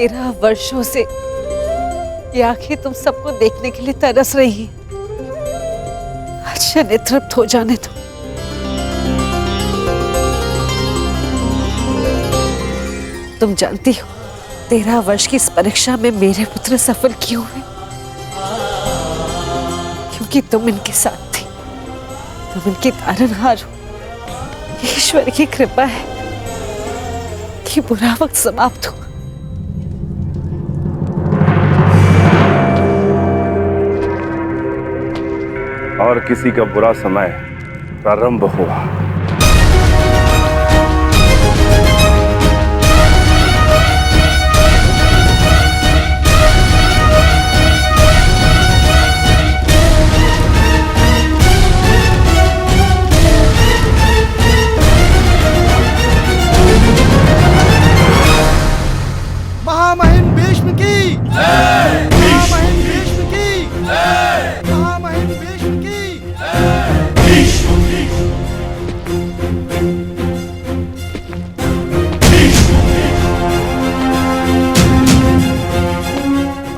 13 वर्षों से ये आंखें तुम सबको देखने के लिए तरस रही हैं। अच्छा नेतृत्व हो जाने दो। तुम जानती हो 13 वर्ष की इस परीक्षा में मेरे पुत्र सफल क्यों हुए? क्योंकि तुम इनके साथ थी, तुम इनकी तारनहार हो। ईश्वर की कृपा है कि बुरा वक्त समाप्त हुआ। और किसी का बुरा समय प्रारंभ हुआ। महामहिम भीष्म की जय। महामहिम भीष्म की जय। महामहिम भीष्म की भीष्म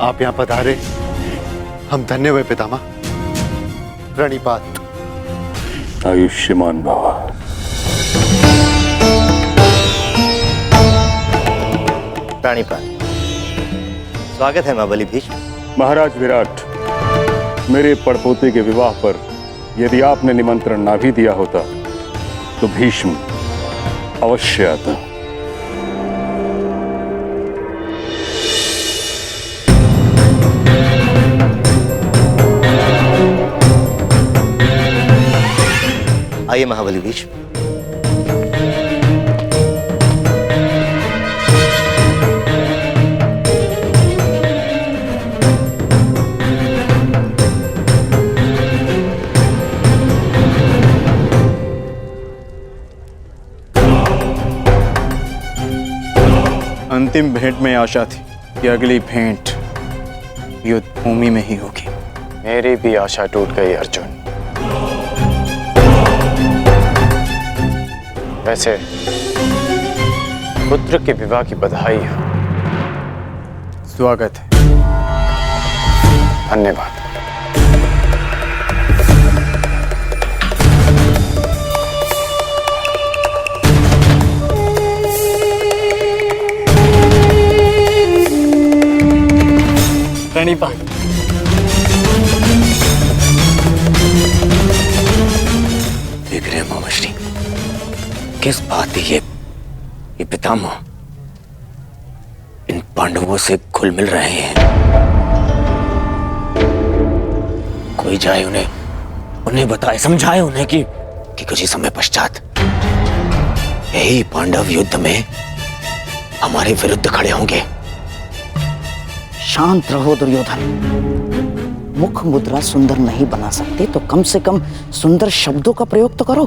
आप यहाँ पधारे, हम धन्य हुए पितामह। प्रणिपात। आयुष्मान भव। प्राणिपात। स्वागत है महाबली भीष्म। महाराज विराट, मेरे पड़पोते के विवाह पर यदि आपने निमंत्रण ना भी दिया होता तो भीष्म अवश्य आता। आइए महाबली भीष्म। अंतिम भेंट में आशा थी कि अगली भेंट युद्ध भूमि में ही होगी। मेरी भी आशा टूट गई अर्जुन। वैसे पुत्र के विवाह की बधाई हो। स्वागत है। धन्यवाद। प्रणिपात। देख रहे हैं मामाश्री, किस बात की ये पितामह इन पांडवों से घुल मिल रहे हैं। कोई जाए उन्हें बताए, समझाए उन्हें कि कुछ ही समय पश्चात यही पांडव युद्ध में हमारे विरुद्ध खड़े होंगे। शांत रहो दुर्योधन। मुख मुद्रा सुंदर नहीं बना सकते तो कम से कम सुंदर शब्दों का प्रयोग तो करो।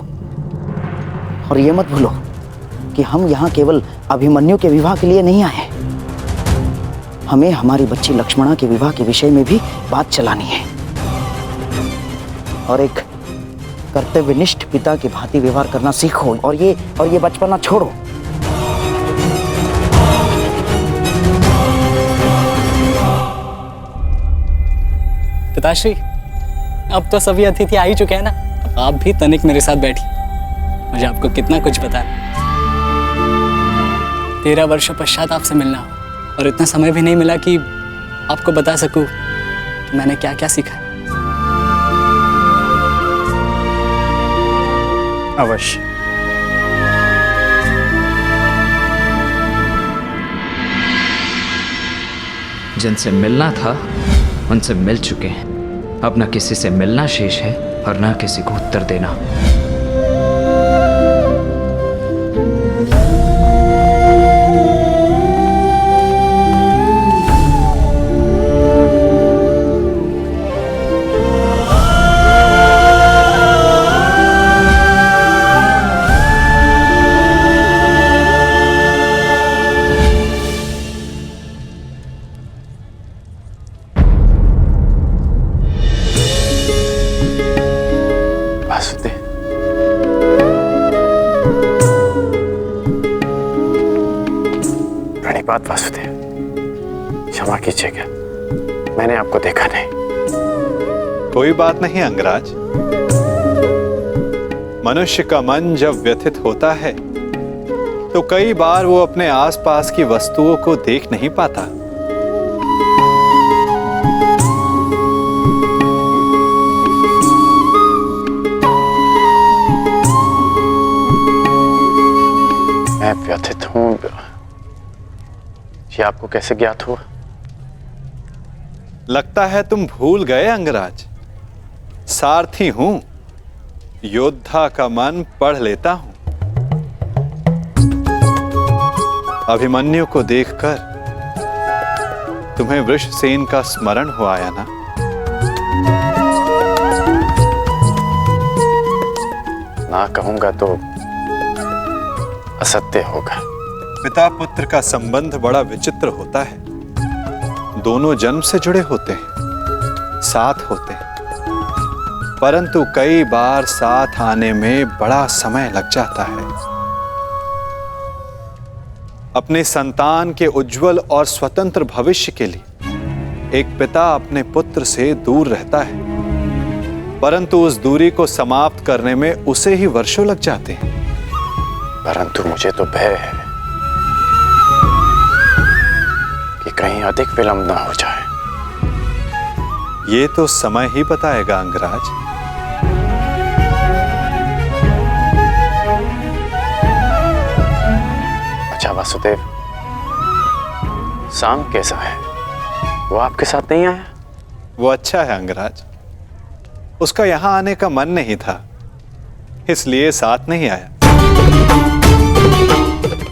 और ये मत भूलो कि हम यहाँ केवल अभिमन्यु के विवाह के लिए नहीं आए। हमें हमारी बच्ची लक्ष्मणा के विवाह के विषय में भी बात चलानी है। और एक कर्तव्यनिष्ठ पिता की भांति व्यवहार करना सीखो और ये बचपना छोड़ो। पिताश्री, अब तो सभी अतिथि आ ही चुके हैं ना। अब आप भी तनिक मेरे साथ बैठिए। मुझे आपको कितना कुछ पता है। 13 वर्षों पश्चात आपसे मिलना हो और इतना समय भी नहीं मिला कि आपको बता सकूं कि मैंने क्या क्या सीखा है। अवश्य। जिनसे मिलना था उनसे मिल चुके हैं। अब न किसी से मिलना शेष है और न किसी को उत्तर देना। वासुदेव, क्षमा कीजिएगा, मैंने आपको देखा नहीं। कोई बात नहीं अंगराज। मनुष्य का मन जब व्यथित होता है तो कई बार वो अपने आसपास की वस्तुओं को देख नहीं पाता। मैं व्यथित हूं, ये आपको कैसे ज्ञात हुआ? लगता है तुम भूल गए अंगराज। सारथी हूं, योद्धा का मन पढ़ लेता हूं। अभिमन्यु को देखकर तुम्हें वृषसेन का स्मरण हो आया ना? ना कहूंगा तो असत्य होगा। पिता पुत्र का संबंध बड़ा विचित्र होता है। दोनों जन्म से जुड़े होते हैं, साथ होते हैं, परंतु कई बार साथ आने में बड़ा समय लग जाता है। अपने संतान के उज्जवल और स्वतंत्र भविष्य के लिए एक पिता अपने पुत्र से दूर रहता है, परंतु उस दूरी को समाप्त करने में उसे ही वर्षों लग जाते हैं। परंतु मुझे तो भय है कि कहीं अधिक विलंब ना हो जाए। ये तो समय ही बताएगा अंगराज। अच्छा वासुदेव, शाम कैसा है? वो आपके साथ नहीं आया? वो अच्छा है अंगराज। उसका यहां आने का मन नहीं था, इसलिए साथ नहीं आया।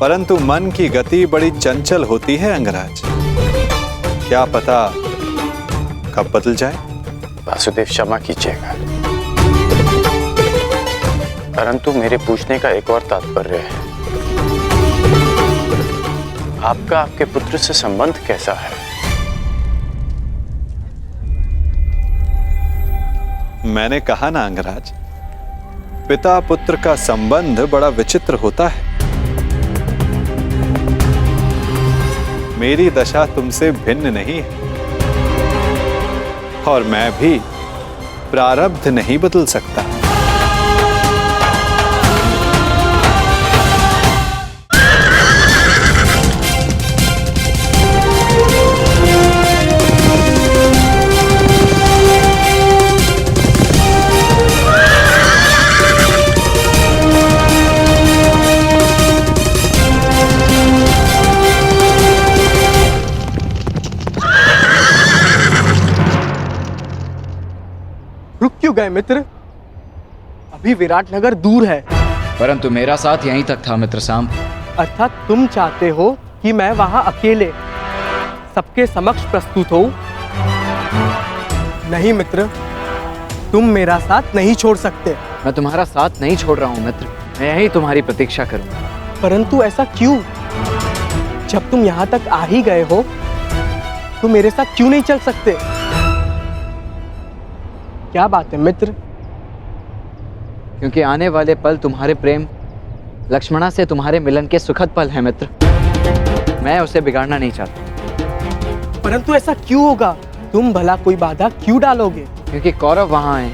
परंतु मन की गति बड़ी चंचल होती है अंगराज। क्या पता कब बदल जाए। वासुदेव क्षमा कीजिएगा, परंतु मेरे पूछने का एक और तात्पर्य है। आपका आपके पुत्र से संबंध कैसा है? मैंने कहा ना अंगराज, पिता पुत्र का संबंध बड़ा विचित्र होता है। मेरी दशा तुमसे भिन्न नहीं है और मैं भी प्रारब्ध नहीं बदल सकता। रुक क्यों गए मित्र? अभी विराटनगर दूर है। परंतु मेरा साथ यहीं तक था मित्र सांब। अर्थात तुम चाहते हो कि मैं वहां अकेले सबके समक्ष प्रस्तुत हो? नहीं मित्र, तुम मेरा साथ नहीं छोड़ सकते। मैं तुम्हारा साथ नहीं छोड़ रहा हूँ मित्र, मैं यहीं तुम्हारी प्रतीक्षा करूंगा। परंतु ऐसा क्यों? जब तुम यहाँ तक आ ही गए हो तो मेरे साथ क्यों नहीं चल सकते? क्या बात है मित्र? क्योंकि आने वाले पल तुम्हारे प्रेम लक्ष्मणा से तुम्हारे मिलन के सुखद पल हैं मित्र। मैं उसे बिगाड़ना नहीं चाहता। परंतु ऐसा क्यों होगा? तुम भला कोई बाधा क्यों डालोगे? क्योंकि कौरव वहां आए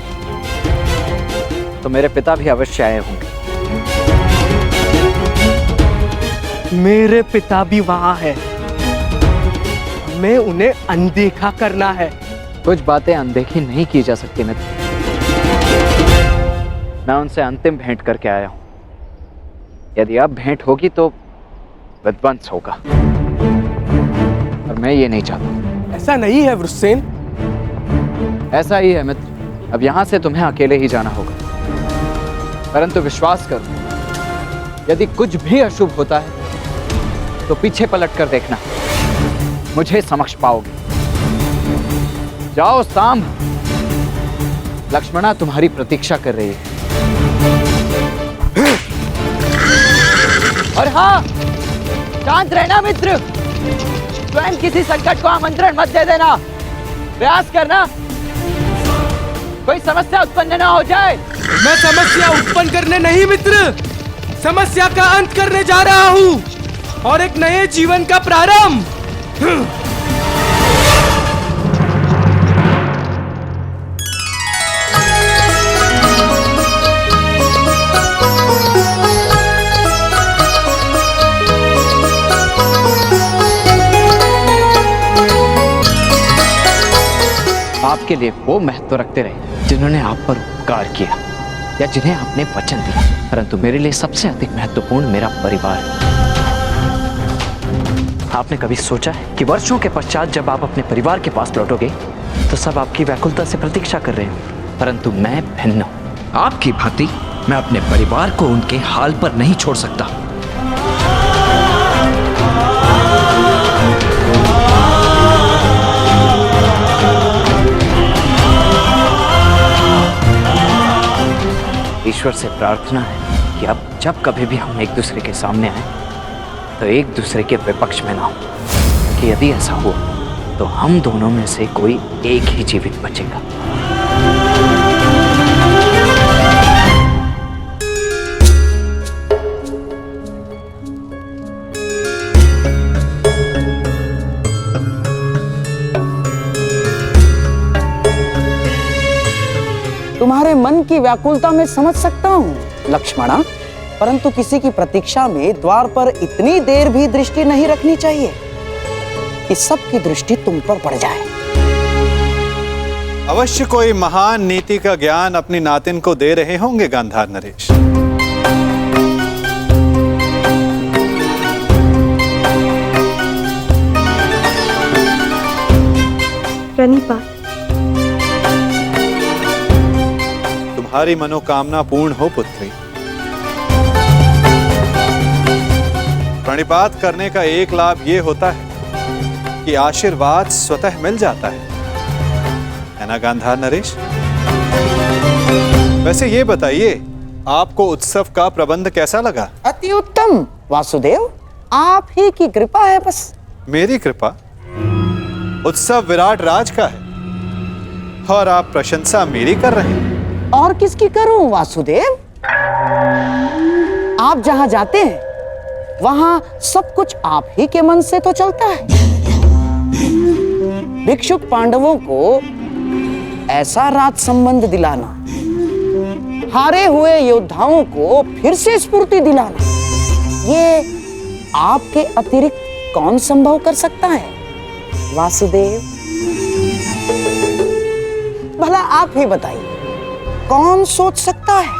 तो मेरे पिता भी अवश्य आए होंगे। मेरे पिता भी वहां है। हमें उन्हें अनदेखा करना है। कुछ बातें अनदेखी नहीं की जा सकती मित्र। मैं उनसे अंतिम भेंट करके आया हूं। यदि अब भेंट होगी तो विध्वंस होगा और मैं ये नहीं चाहता। ऐसा नहीं है वृषसेन। ऐसा ही है मित्र। अब यहां से तुम्हें अकेले ही जाना होगा। परंतु विश्वास करो, यदि कुछ भी अशुभ होता है तो पीछे पलट कर देखना, मुझे समक्ष पाओगे। जाओ सांब, लक्ष्मणा तुम्हारी प्रतीक्षा कर रही है। और हाँ, शांत रहना मित्र। स्वयं किसी संकट को आमंत्रण मत दे देना। प्रयास करना कोई समस्या उत्पन्न ना हो जाए। मैं समस्या उत्पन्न करने नहीं मित्र, समस्या का अंत करने जा रहा हूँ और एक नए जीवन का प्रारंभ। आपके लिए वो महत्व रखते रहे जिन्होंने आप पर उपकार किया या जिन्हें आपने वचन दिया, परंतु मेरे लिए सबसे अधिक महत्वपूर्ण मेरा परिवार है। आपने कभी सोचा है कि वर्षों के पश्चात जब आप अपने परिवार के पास लौटोगे तो सब आपकी व्याकुलता से प्रतीक्षा कर रहे हो, परंतु मैं भिन्न हूं। आपकी भांति मैं अपने परिवार को उनके हाल पर नहीं छोड़ सकता। ईश्वर से प्रार्थना है कि अब जब कभी भी हम एक दूसरे के सामने आए तो एक दूसरे के विपक्ष में ना हो, कि यदि ऐसा हुआ तो हम दोनों में से कोई एक ही जीवित बचेगा। तुम्हारे मन की व्याकुलता में समझ सकता हूँ लक्ष्मणा, परंतु किसी की प्रतीक्षा में द्वार पर इतनी देर भी दृष्टि नहीं रखनी चाहिए कि सबकी दृष्टि तुम पर पड़ जाए। अवश्य कोई महान नीति का ज्ञान अपनी नातिन को दे रहे होंगे गांधार नरेश। प्रणिपात। तुम्हारी मनोकामना पूर्ण हो पुत्री। प्रणिपात करने का एक लाभ ये होता है कि आशीर्वाद स्वतः मिल जाता है ना गांधार नरेश? वैसे ये बताइए, आपको उत्सव का प्रबंध कैसा लगा? अति उत्तम वासुदेव, आप ही की कृपा है बस। मेरी कृपा? उत्सव विराट राज का है और आप प्रशंसा मेरी कर रहे हैं। और किसकी करूं वासुदेव? आप जहां जाते हैं वहां सब कुछ आप ही के मन से तो चलता है। भिक्षुक पांडवों को ऐसा राज संबंध दिलाना, हारे हुए योद्धाओं को फिर से स्फूर्ति दिलाना, ये आपके अतिरिक्त कौन संभव कर सकता है वासुदेव? भला आप ही बताइए, कौन सोच सकता है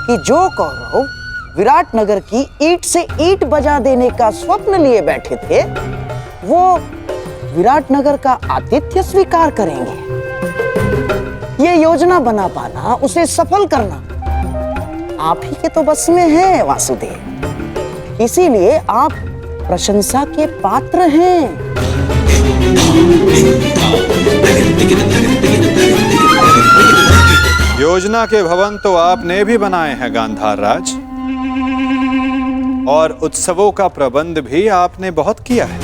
कि जो कौरव विराट नगर की ईंट से ईंट बजा देने का स्वप्न लिए बैठे थे, वो विराट नगर का आतिथ्य स्वीकार करेंगे? ये योजना बना पाना, उसे सफल करना आप ही के तो बस में है वासुदेव। इसीलिए आप प्रशंसा के पात्र हैं। योजना के भवन तो आपने भी बनाए हैं गांधार राज, और उत्सवों का प्रबंध भी आपने बहुत किया है,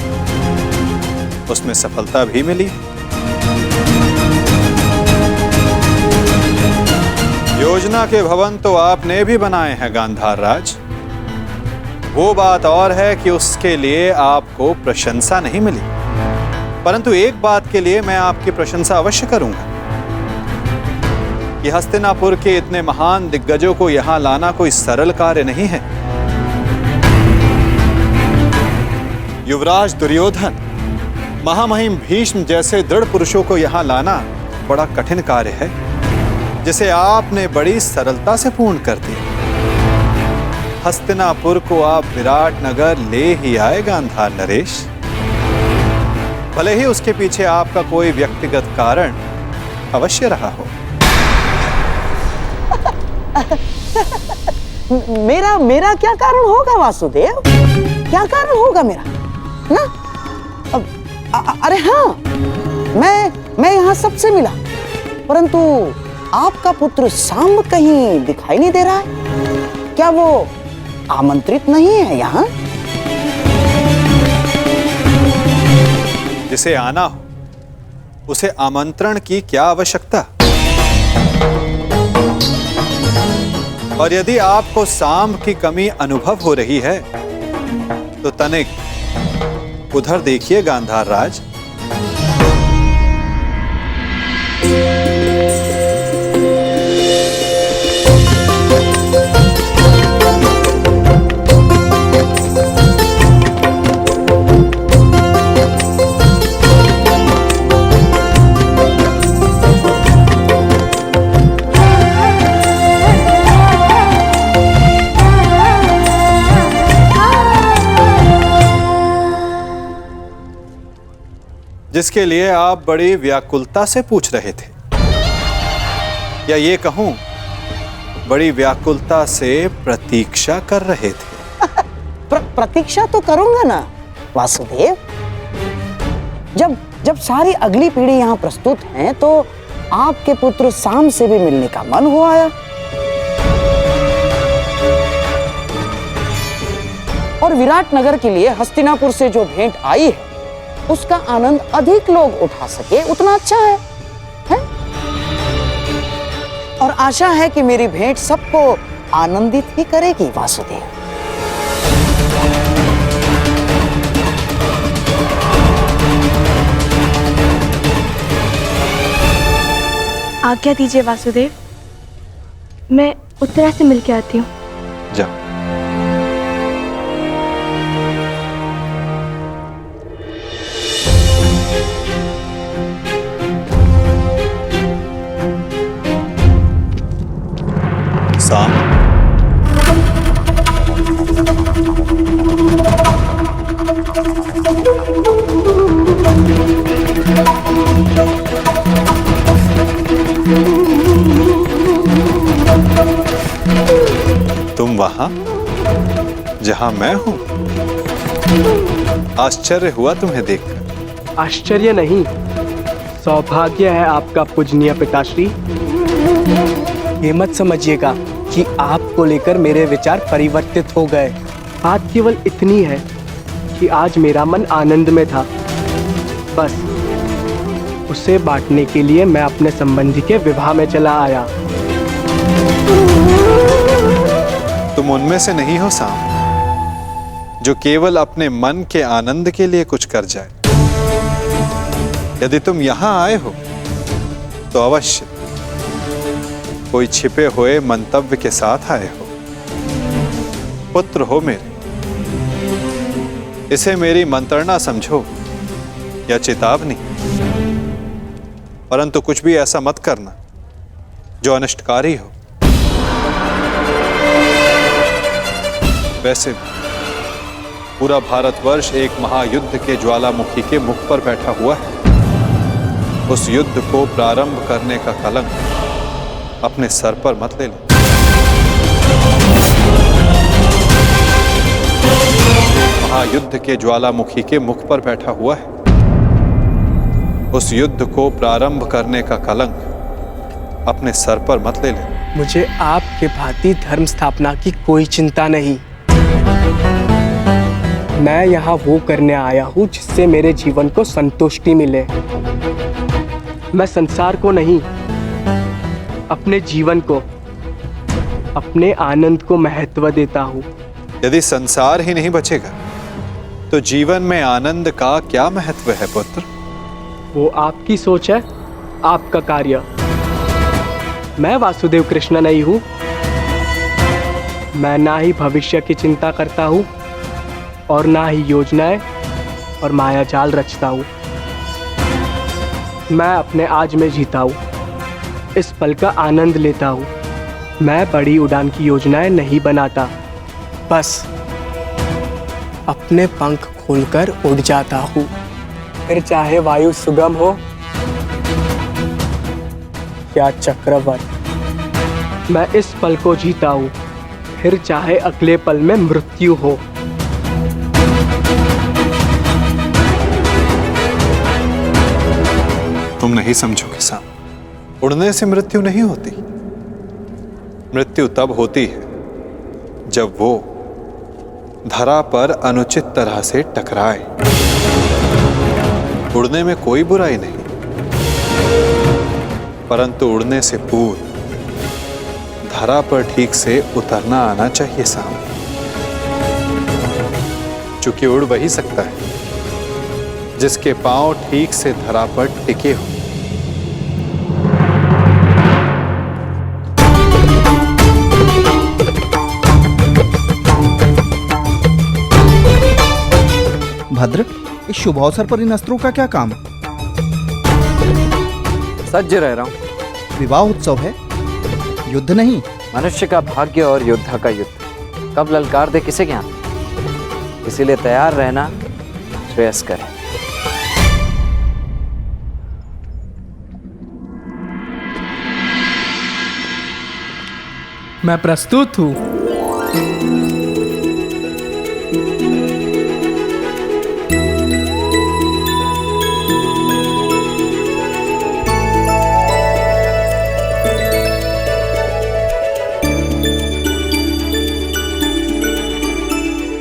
उसमें सफलता भी मिली। योजना के भवन तो आपने भी बनाए हैं गांधार राज, वो बात और है कि उसके लिए आपको प्रशंसा नहीं मिली, परंतु एक बात के लिए मैं आपकी प्रशंसा अवश्य करूंगा कि हस्तिनापुर के इतने महान दिग्गजों को यहां लाना कोई सरल कार्य नहीं है। युवराज दुर्योधन, महामहिम भीष्म जैसे दृढ़ पुरुषों को यहां लाना बड़ा कठिन कार्य है, जिसे आपने बड़ी सरलता से पूर्ण कर दिया। हस्तिनापुर को आप विराट नगर ले ही आए गांधार नरेश, भले ही उसके पीछे आपका कोई व्यक्तिगत कारण अवश्य रहा हो। मेरा क्या कारण होगा वासुदेव? क्या कारण होगा मेरा ना? अरे हाँ, मैं यहाँ सबसे मिला, परंतु आपका पुत्र सांब कहीं दिखाई नहीं दे रहा है। क्या वो आमंत्रित नहीं है यहाँ? जिसे आना हो उसे आमंत्रण की क्या आवश्यकता? और यदि आपको सांब की कमी अनुभव हो रही है तो तनिक उधर देखिए गांधार राज। जिसके लिए आप बड़ी व्याकुलता से पूछ रहे थे, या ये कहूं बड़ी व्याकुलता से प्रतीक्षा कर रहे थे। प्रतीक्षा तो करूंगा ना वासुदेव। जब सारी अगली पीढ़ी यहाँ प्रस्तुत है तो आपके पुत्र साम से भी मिलने का मन हो आया, और विराट नगर के लिए हस्तिनापुर से जो भेंट आई है उसका आनंद अधिक लोग उठा सके उतना अच्छा है? और आशा है कि मेरी भेंट सबको आनंदित ही करेगी वासुदेव। आज्ञा दीजिए वासुदेव, मैं उत्तरा से मिलके आती हूँ। जाओ। साम, तुम वहां जहां मैं हूं? आश्चर्य हुआ तुम्हें देखकर। आश्चर्य नहीं, सौभाग्य है आपका पूजनीय पिताश्री। ये मत समझिएगा कि आपको लेकर मेरे विचार परिवर्तित हो गए। बात केवल इतनी है कि आज मेरा मन आनंद में था, बस उसे बांटने के लिए मैं अपने संबंधी के विवाह में चला आया। तुम उनमें से नहीं हो साम, जो केवल अपने मन के आनंद के लिए कुछ कर जाए। यदि तुम यहां आए हो तो अवश्य कोई छिपे हुए मंतव्य के साथ आए हो। पुत्र हो मेरे, इसे मेरी मंत्रणा समझो या चेतावनी, परंतु कुछ भी ऐसा मत करना जो अनिष्टकारी हो। वैसे पूरा भारतवर्ष एक महायुद्ध के ज्वालामुखी के मुख पर बैठा हुआ है। उस युद्ध को प्रारंभ करने का कलंक अपने सर पर मत ले लो। महायुद्ध के ज्वालामुखी के मुख पर बैठा हुआ है। उस युद्ध को प्रारंभ करने का कलंक अपने सर पर मत ले ले। मुझे आपके भांति धर्म स्थापना की कोई चिंता नहीं। मैं यहाँ वो करने आया हूँ जिससे मेरे जीवन को संतुष्टि मिले। मैं संसार को नहीं, अपने जीवन को, अपने आनंद को महत्व देता हूँ। यदि संसार ही नहीं बचेगा तो जीवन में आनंद का क्या महत्व है पुत्र? वो आपकी सोच है, आपका कार्य। मैं वासुदेव कृष्ण नहीं हूँ। मैं ना ही भविष्य की चिंता करता हूँ और ना ही योजनाएं और माया जाल रचता हूँ। मैं अपने आज में जीता हूँ, इस पल का आनंद लेता हूँ। मैं बड़ी उड़ान की योजनाएं नहीं बनाता, बस अपने पंख खोलकर उड़ जाता हूँ। फिर चाहे वायु सुगम हो या चक्रवात, मैं इस पल को जीता हूँ। फिर चाहे अगले पल में मृत्यु हो। तुम नहीं समझोगे साम, उड़ने से मृत्यु नहीं होती। मृत्यु तब होती है जब वो धरा पर अनुचित तरह से टकराए। उड़ने में कोई बुराई नहीं, परंतु उड़ने से पूर्व धरा पर ठीक से उतरना आना चाहिए साम। चूंकि उड़ वही सकता है जिसके पांव ठीक से धरा पर टिके हो। भद्र, इस शुभ अवसर पर इन अस्त्रों का क्या काम? सज्ज रह रहा हूँ। विवाह उत्सव है, युद्ध नहीं। मनुष्य का भाग्य और योद्धा का युद्ध कब ललकार दे किसे ज्ञान, इसीलिए तैयार रहना श्रेयस्कर है। मैं प्रस्तुत हूँ।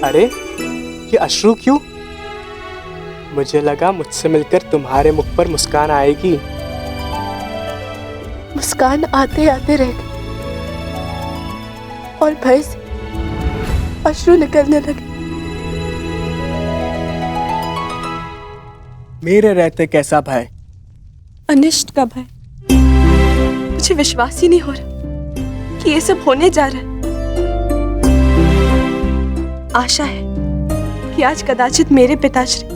अरे ये अश्रु क्यों? मुझे लगा मुझसे मिलकर तुम्हारे मुख पर मुस्कान आएगी। मुस्कान आते आते रह गई और भय से अश्रु निकलने लगे। मेरे रहते कैसा भय? अनिष्ट का भय। मुझे विश्वास ही नहीं हो रहा कि ये सब होने जा रहा है। आशा है कि आज कदाचित मेरे पिताश्री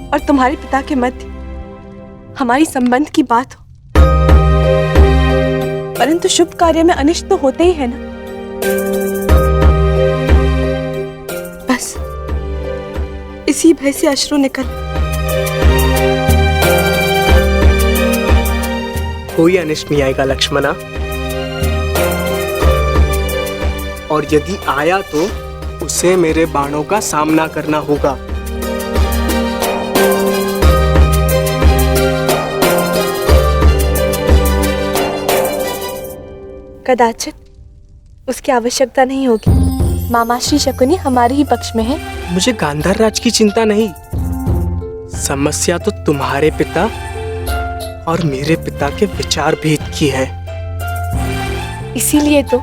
और तुम्हारे पिता के मध्य हमारी संबंध की बात हो, परंतु शुभ कार्य में अनिष्ट तो होते ही है ना। बस इसी भय से अश्रु निकल। कोई अनिष्ट नहीं आएगा लक्ष्मणा, और यदि आया तो उसे मेरे बाणों का सामना करना होगा। कदाचित उसकी आवश्यकता नहीं होगी। मामाश्री शकुनी हमारे ही पक्ष में है। मुझे गांधार राज की चिंता नहीं, समस्या तो तुम्हारे पिता और मेरे पिता के विचार भेद की है। इसीलिए तो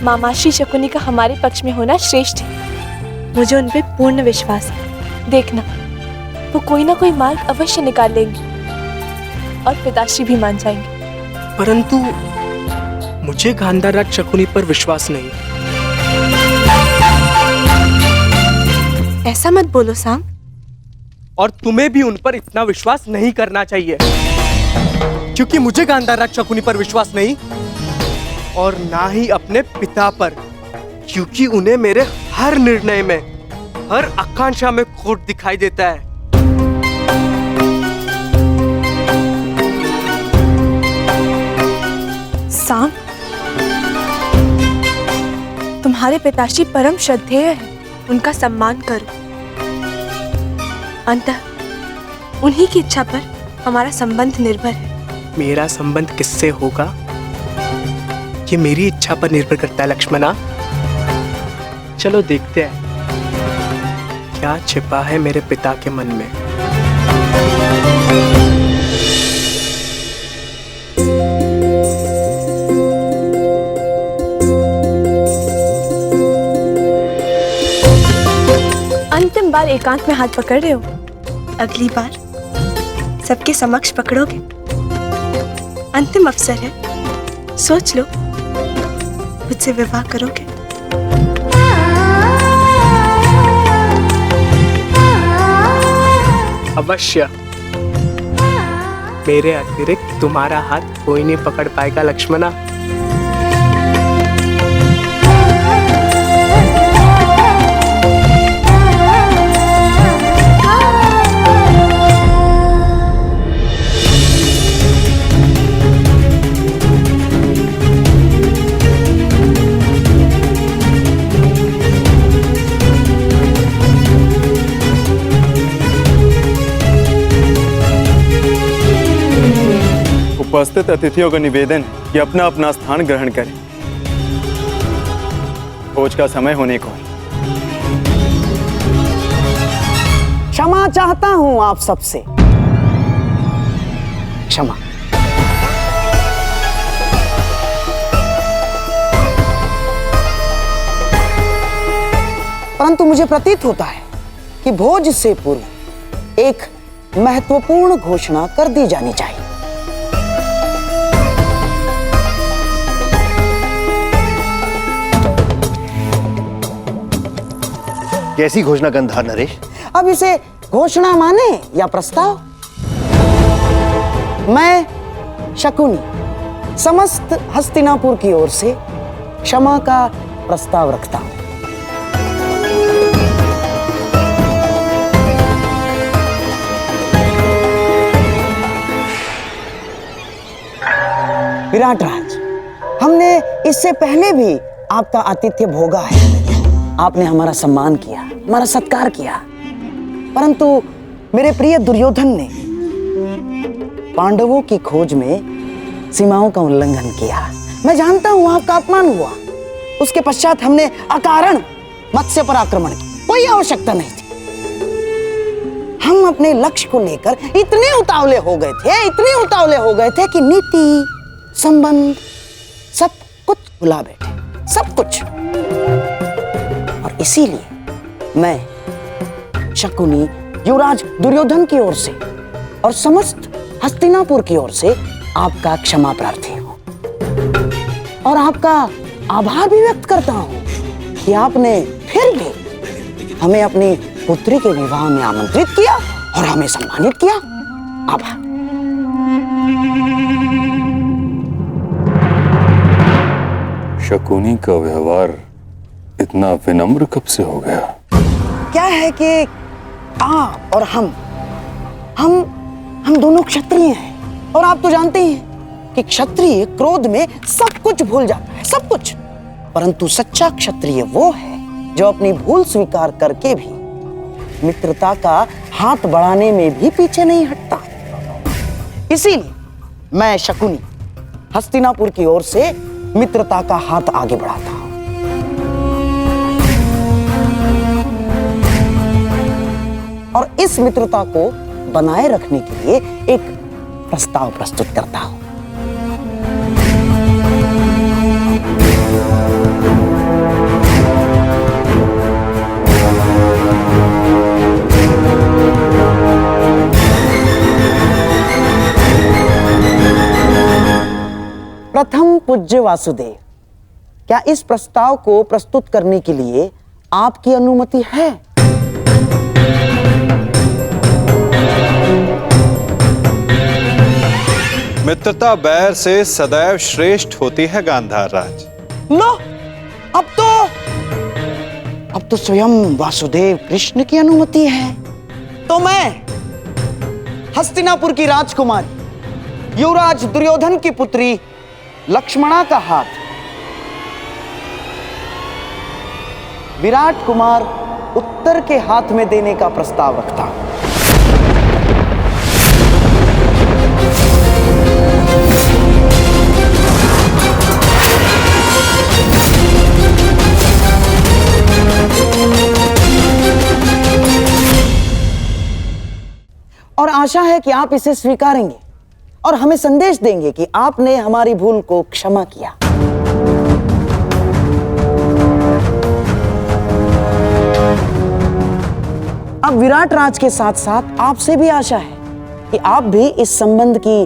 मामाश्री शकुनी का हमारे पक्ष में होना श्रेष्ठ है। मुझे उन पे पूर्ण विश्वास है। देखना, वो कोई ना कोई मार्ग अवश्य निकाल लेंगे और पिताश्री भी मान जाएंगे। परंतु मुझे गांधार राज शकुनी पर विश्वास नहीं। ऐसा मत बोलो साम। और तुम्हें भी उन पर इतना विश्वास नहीं करना चाहिए, क्योंकि मुझे गांधार राज शकुनी पर विश्वास नहीं, और ना ही अपने पिता पर, क्योंकि उन्हें मेरे हर निर्णय में, हर आकांक्षा में खोट दिखाई देता है। साम, तुम्हारे पिताश्री परम श्रद्धेय है, उनका सम्मान करो। अंततः उन्हीं की इच्छा पर हमारा संबंध निर्भर है। मेरा संबंध किससे होगा ये मेरी इच्छा पर निर्भर करता है लक्ष्मणा। चलो देखते हैं क्या छिपा है मेरे पिता के मन में। अंतिम बार एकांत में हाथ पकड़ रहे हो, अगली बार सबके समक्ष पकड़ोगे। अंतिम अवसर है, सोच लो, मुझसे विवाह करोगे? अवश्य। मेरे अतिरिक्त तुम्हारा हाथ कोई नहीं पकड़ पाएगा लक्ष्मणा। उपस्थित अतिथियों का निवेदन है कि अपना अपना स्थान ग्रहण करें। भोज का समय होने को। क्षमा चाहता हूं आप सबसे, क्षमा। परंतु मुझे प्रतीत होता है कि भोज से पूर्व एक महत्वपूर्ण घोषणा कर दी जानी चाहिए। कैसी घोषणा गंधार नरेश? अब इसे घोषणा माने या प्रस्ताव? मैं शकुनी समस्त हस्तिनापुर की ओर से क्षमा का प्रस्ताव रखता हूं। विराट राज, हमने इससे पहले भी आपका आतिथ्य भोगा है, आपने हमारा सम्मान किया, हमारा सत्कार किया, परंतु मेरे प्रिय दुर्योधन ने पांडवों की खोज में सीमाओं का उल्लंघन किया। मैं जानता हूं आपका अपमान हुआ, उसके पश्चात हमने अकारण मत्स्य पर आक्रमण किया, कोई आवश्यकता नहीं थी। हम अपने लक्ष्य को लेकर इतने उतावले हो गए थे कि नीति, संबंध, सब कुछ भुला बैठे, सब कुछ। और इसीलिए मैं शकुनी, युवराज दुर्योधन की ओर से और समस्त हस्तिनापुर की ओर से आपका क्षमा प्रार्थी हूं और आपका आभार भी व्यक्त करता हूं कि आपने फिर भी हमें अपनी पुत्री के विवाह में आमंत्रित किया और हमें सम्मानित किया। आभार। शकुनी का व्यवहार इतना विनम्र कब से हो गया? क्या है कि आप और हम दोनों क्षत्रिय हैं और आप तो जानते ही हैं कि क्षत्रिय क्रोध में सब कुछ भूल जाता है, सब कुछ। परंतु सच्चा क्षत्रिय वो है जो अपनी भूल स्वीकार करके भी मित्रता का हाथ बढ़ाने में भी पीछे नहीं हटता। इसीलिए मैं शकुनी हस्तिनापुर की ओर से मित्रता का हाथ आगे बढ़ाता हूं। और इस मित्रता को बनाए रखने के लिए एक प्रस्ताव प्रस्तुत करता हूं। प्रथम पूज्य वासुदेव, क्या इस प्रस्ताव को प्रस्तुत करने के लिए आपकी अनुमति है? मित्रता बैर से सदैव श्रेष्ठ होती है गांधार राज। लो, अब तो स्वयं वासुदेव कृष्ण की अनुमति है। तो मैं हस्तिनापुर की राजकुमारी युवराज दुर्योधन की पुत्री लक्ष्मणा का हाथ विराट कुमार उत्तर के हाथ में देने का प्रस्ताव रखता हूं। और आशा है कि आप इसे स्वीकारेंगे और हमें संदेश देंगे कि आपने हमारी भूल को क्षमा किया। अब विराट राज के साथ साथ आपसे भी आशा है कि आप भी इस संबंध की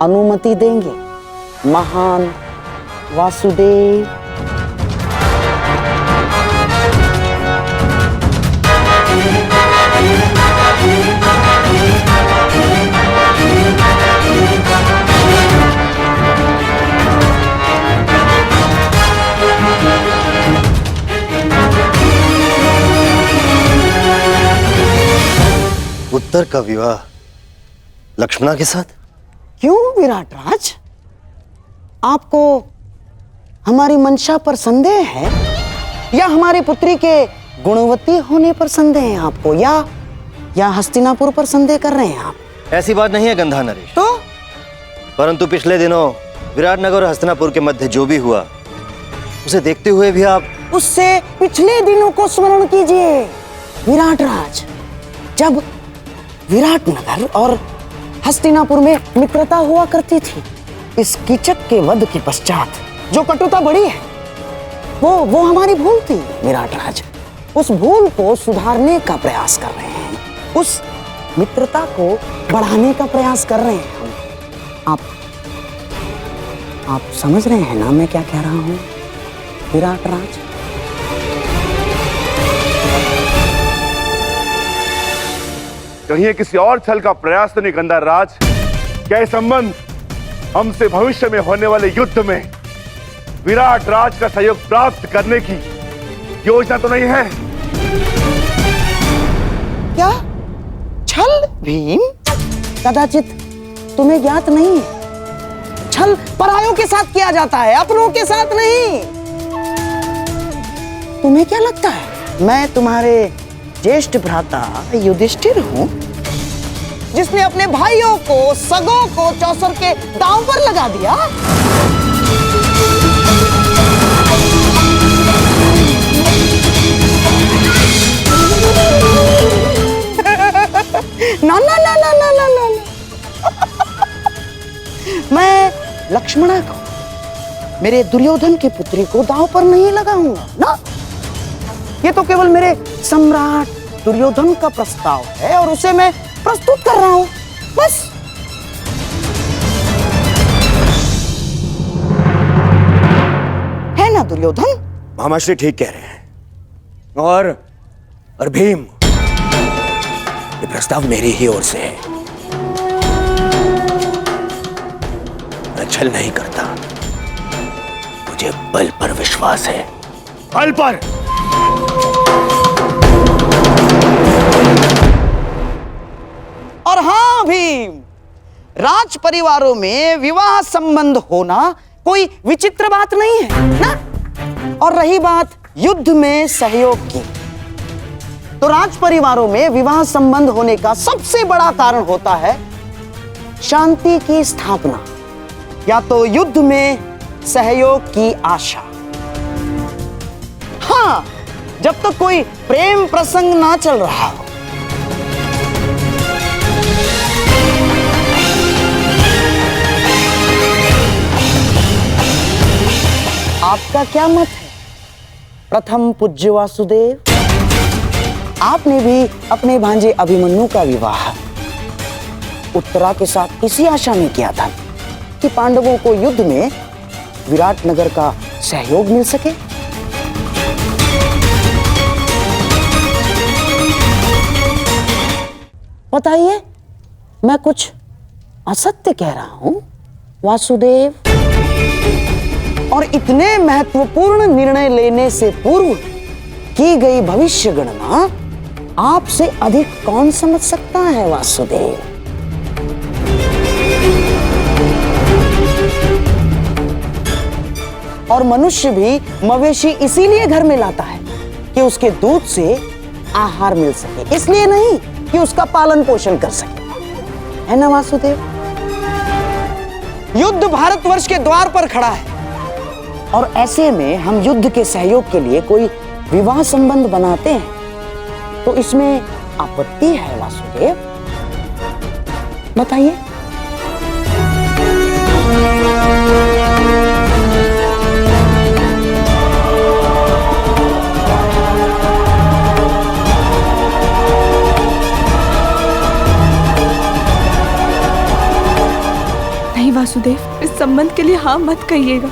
अनुमति देंगे। महान वासुदेव। उत्तर का विवाह लक्ष्मणा के साथ? क्यों विराट राज, आपको हमारी मंशा पर संदेह है या हमारी पुत्री के गुणवती होने पर संदेह है आपको, या हस्तिनापुर पर संदेह कर रहे हैं आप? ऐसी बात नहीं है गंधा नरेश। तो परंतु पिछले दिनों विराटनगर और हस्तिनापुर के मध्य जो भी हुआ उसे देखते हुए भी आप उससे पिछले दिनों को स्मरण कीजिए विराट राज, जब विराटनगर और हस्तिनापुर में मित्रता हुआ करती थी। इस कीचक के वध के पश्चात जो कटुता बढ़ी है वो हमारी भूल थी विराट राज। उस भूल को सुधारने का प्रयास कर रहे हैं, उस मित्रता को बढ़ाने का प्रयास कर रहे हैं हम। आप समझ रहे हैं ना मैं क्या कह रहा हूं विराट राज? कहीं किसी और छल का प्रयास तो नहीं गंधार राज? क्या संबंध हमसे भविष्य में होने वाले युद्ध में विराट राज का सहयोग प्राप्त करने की योजना तो नहीं है? क्या छल भीम? कदाचित तुम्हें ज्ञात नहीं है, छल परायों के साथ किया जाता है, अपनों के साथ नहीं। तुम्हें क्या लगता है मैं तुम्हारे ज्येष्ठ भ्राता युधिष्ठिर हूँ, जिसने अपने भाइयों को, सगों को चौसर के दांव पर लगा दिया? ना ना ना ना ना ना ना मैं लक्ष्मणा को, मेरे दुर्योधन की पुत्री को दांव पर नहीं लगाऊंगा ना। ये तो केवल मेरे सम्राट दुर्योधन का प्रस्ताव है और उसे मैं प्रस्तुत कर रहा हूं, बस। है ना दुर्योधन? मामाश्री ठीक कह रहे हैं। और भीम, ये प्रस्ताव मेरी ही ओर से है। मैं छल नहीं करता, मुझे बल पर विश्वास है। बल पर। और हाँ भीम, राज परिवारों में विवाह संबंध होना कोई विचित्र बात नहीं है ना। और रही बात युद्ध में सहयोग की, तो राज परिवारों में विवाह संबंध होने का सबसे बड़ा कारण होता है शांति की स्थापना, या तो युद्ध में सहयोग की आशा। हाँ, जब तक कोई प्रेम प्रसंग ना चल रहा हो। आपका क्या मत है प्रथम पूज्य वासुदेव? आपने भी अपने भांजे अभिमन्यु का विवाह उत्तरा के साथ इसी आशा में किया था कि पांडवों को युद्ध में विराटनगर का सहयोग मिल सके। बताइए, मैं कुछ असत्य कह रहा हूं वासुदेव? और इतने महत्वपूर्ण निर्णय लेने से पूर्व की गई भविष्य गणना आपसे अधिक कौन समझ सकता है वासुदेव? और मनुष्य भी मवेशी इसीलिए घर में लाता है कि उसके दूध से आहार मिल सके, इसलिए नहीं कि उसका पालन पोषण कर सके, है ना वासुदेव? युद्ध भारतवर्ष के द्वार पर खड़ा है और ऐसे में हम युद्ध के सहयोग के लिए कोई विवाह संबंध बनाते हैं तो इसमें आपत्ति है वासुदेव? बताइए। नहीं वासुदेव, इस संबंध के लिए हाँ मत कहिएगा।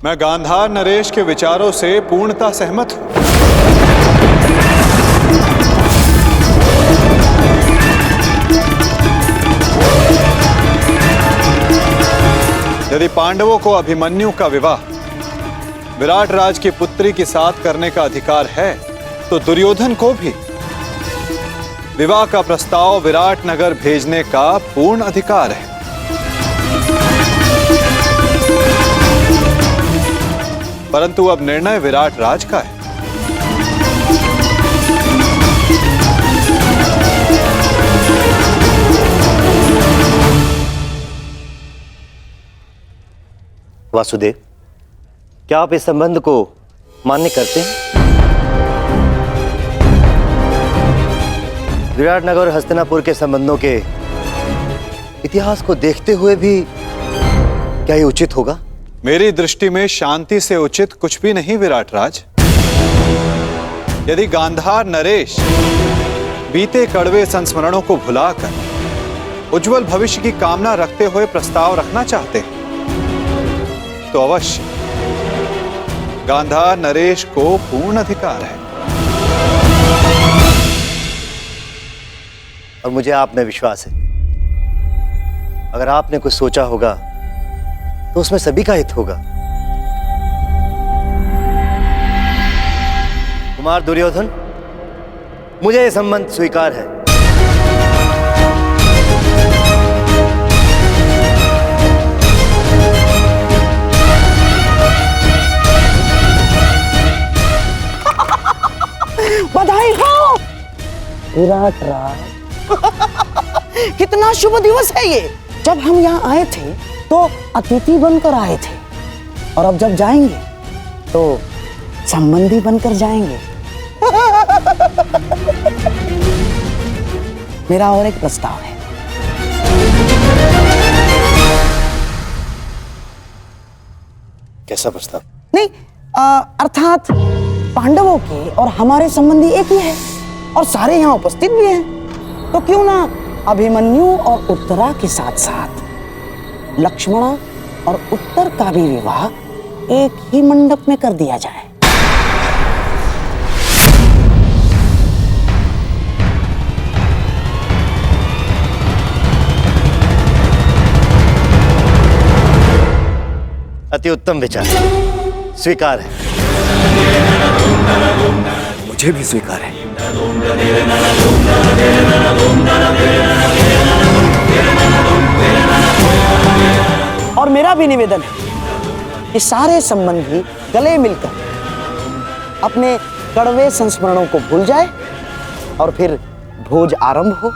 मैं गांधार नरेश के विचारों से पूर्णतः सहमत हूं। यदि पांडवों को अभिमन्यु का विवाह विराट राज की पुत्री के साथ करने का अधिकार है, तो दुर्योधन को भी विवाह का प्रस्ताव विराट नगर भेजने का पूर्ण अधिकार है। परंतु अब निर्णय विराट राज का है। वासुदेव, क्या आप इस संबंध को मान्य करते हैं? विराटनगर और हस्तिनापुर के संबंधों के इतिहास को देखते हुए भी क्या ये उचित होगा? मेरी दृष्टि में शांति से उचित कुछ भी नहीं विराट राज। यदि गांधार नरेश बीते कड़वे संस्मरणों को भुलाकर उज्जवल भविष्य की कामना रखते हुए प्रस्ताव रखना चाहते हैं तो अवश्य गांधार नरेश को पूर्ण अधिकार है। और मुझे आप में विश्वास है, अगर आपने कुछ सोचा होगा तो उसमें सभी का हित होगा। कुमार दुर्योधन, मुझे यह संबंध स्वीकार है। विराट राज। कितना शुभ दिवस है ये। जब हम यहाँ आए थे तो अतिथि बनकर आए थे, और अब जब जाएंगे तो संबंधी बनकर जाएंगे। मेरा और एक प्रस्ताव है। कैसा प्रस्ताव? नहीं, अर्थात पांडवों के और हमारे संबंधी एक ही है, और सारे यहाँ उपस्थित भी हैं, तो क्यों ना अभिमन्यु और उत्तरा के साथ साथ लक्ष्मणा और उत्तर का भी विवाह एक ही मंडप में कर दिया जाए। अति उत्तम विचार, स्वीकार है। मुझे भी स्वीकार है। और मेरा भी निवेदन है कि सारे संबंधी गले मिलकर अपने कड़वे संस्मरणों को भूल जाए और फिर भोज आरंभ हो।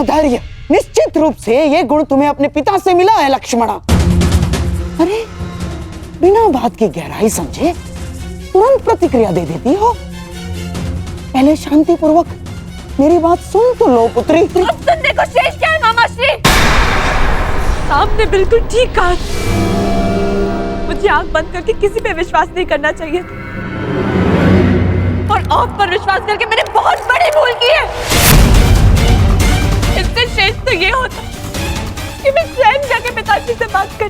धैर्य, निश्चित रूप से ये गुण तुम्हें अपने पिता से मिला है लक्ष्मणा। अरे बिना बात की गहराई समझे तुरंत प्रतिक्रिया दे देती हो। पहले शांति पूर्वक मेरी बात सुन तो लो पुत्री। अब सुनने को शेष क्या है मामाश्री? आपने बिल्कुल ठीक कहा। मुझे आंख बंद करके किसी पे विश्वास नहीं करना चाहिए, और आप पर विश्वास करके मैंने बहुत बड़ी भूल की है। इससे शेष तो ये होता कि मैं स्वयं जाके पिताजी से बात कर।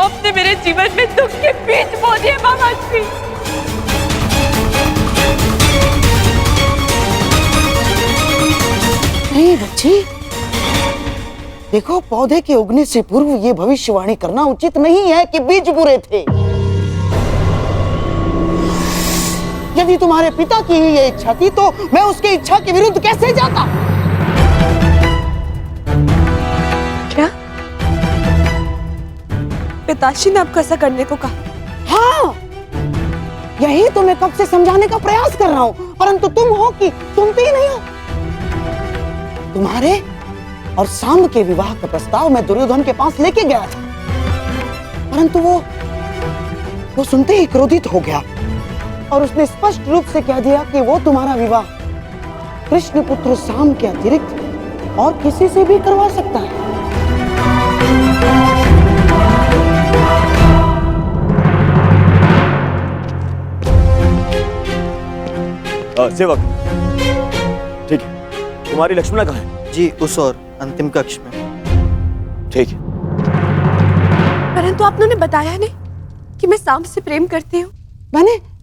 आपने मेरे जीवन में दुख के बीज बो दिए मामाश्री। नहीं बच्ची, देखो पौधे के उगने से पूर्व ये भविष्यवाणी करना उचित नहीं है कि बीज बुरे थे। यदि तुम्हारे पिता की ही ये इच्छा थी तो मैं उसकी इच्छा के विरुद्ध कैसे जाता? क्या पिताश्री ने आपको ऐसा करने को कहा? हाँ, यही तो मैं कब से समझाने का प्रयास कर रहा हूँ, परंतु तुम हो कि सुनते ही नहीं हो। तुम्हारे और सांब के विवाह का प्रस्ताव मैं दुर्योधन के पास लेके गया था, परंतु वो सुनते ही क्रोधित हो गया और उसने स्पष्ट रूप से कह दिया कि वो तुम्हारा विवाह कृष्ण पुत्र सांब के अतिरिक्त और किसी से भी करवा सकता है। सेवक, ठीक है, तुम्हारी लक्ष्मणा कहाँ है? जी उस और अंतिम कक्ष में। ठीक है। परंतु आपने उन्हें बताया नहीं कि मैं सांब से प्रेम करती हूँ।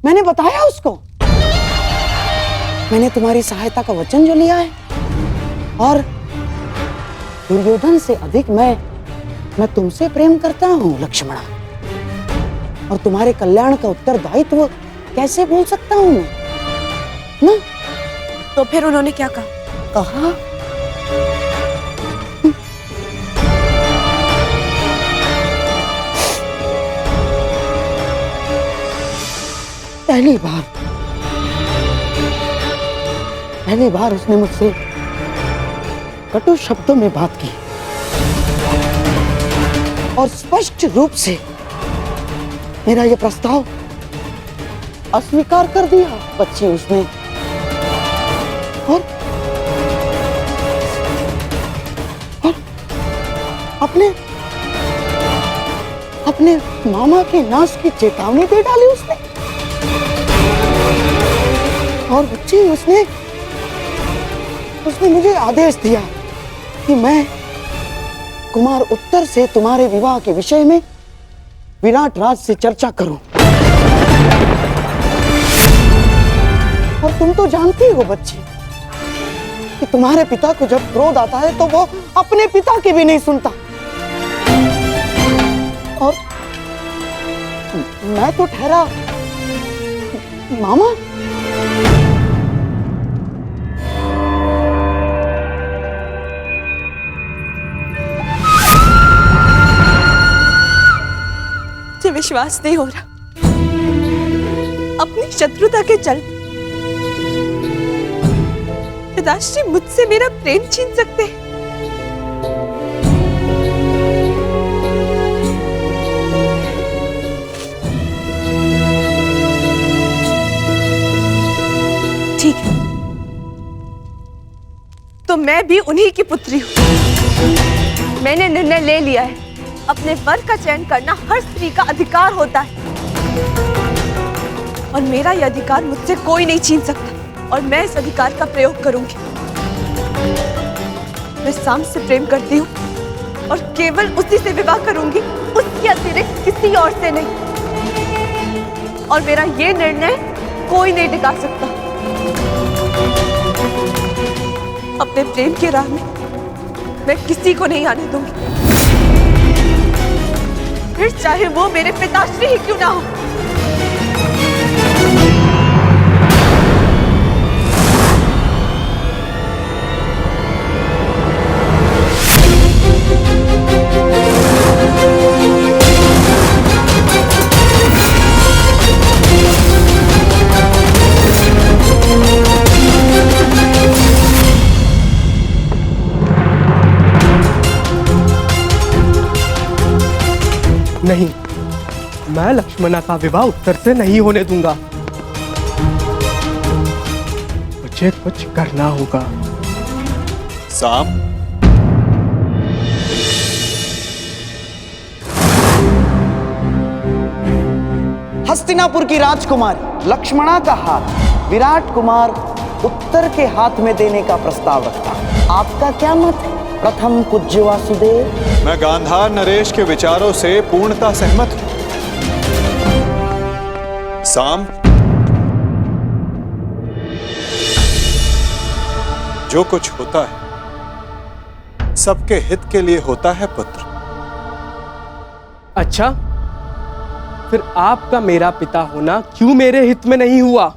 मैंने बताया उसको। मैंने तुम्हारी सहायता का वचन जो लिया है, और दुर्योधन से अधिक मैं तुमसे प्रेम करता हूँ लक्ष्मणा, और तुम्हारे कल्याण का उत्तरदायित्व कैसे भूल सकता हूँ मैं ना? तो फिर उन्होंने क्या कहा? पहली बार उसने मुझसे कटु शब्दों में बात की और स्पष्ट रूप से मेरा यह प्रस्ताव अस्वीकार कर दिया बच्ची उसने, और अपने अपने मामा के नाश की चेतावनी दे डाली उसने। और बच्ची उसने मुझे आदेश दिया कि मैं कुमार उत्तर से तुम्हारे विवाह के विषय में विराट राज से चर्चा करूं। और तुम तो जानती हो बच्ची कि तुम्हारे पिता को जब क्रोध आता है तो वो अपने पिता की भी नहीं सुनता। और मैं तो ठहरा मामा। मुझे विश्वास नहीं हो रहा, अपनी शत्रुता के चलते पिताश्री मुझसे मेरा प्रेम छीन सकते हैं। ठीक है, तो मैं भी उन्हीं की पुत्री हूं। मैंने निर्णय ले लिया है, अपने वर का चयन करना हर स्त्री का अधिकार होता है, और मेरा यह अधिकार मुझसे कोई नहीं छीन सकता, और मैं इस अधिकार का प्रयोग करूंगी। मैं साम से प्रेम करती हूँ और केवल उसी से विवाह करूंगी, उसके अतिरिक्त किसी और से नहीं। और मेरा ये निर्णय कोई नहीं टिका सकता। अपने प्रेम की राह में मैं किसी को नहीं आने दूंगी, फिर चाहे वो मेरे पिताश्री ही क्यों ना हो। नहीं, मैं लक्ष्मणा का विवाह उत्तर से नहीं होने दूंगा। मुझे कुछ करना होगा। साम, हस्तिनापुर की राजकुमारी लक्ष्मणा का हाथ विराट कुमार उत्तर के हाथ में देने का प्रस्ताव रखता हूं। आपका क्या मत है प्रथम पूज्य वासुदेव? मैं गांधार नरेश के विचारों से पूर्णतः सहमत हूं। साम, जो कुछ होता है सबके हित के लिए होता है पुत्र। अच्छा, फिर आपका मेरा पिता होना क्यों मेरे हित में नहीं हुआ?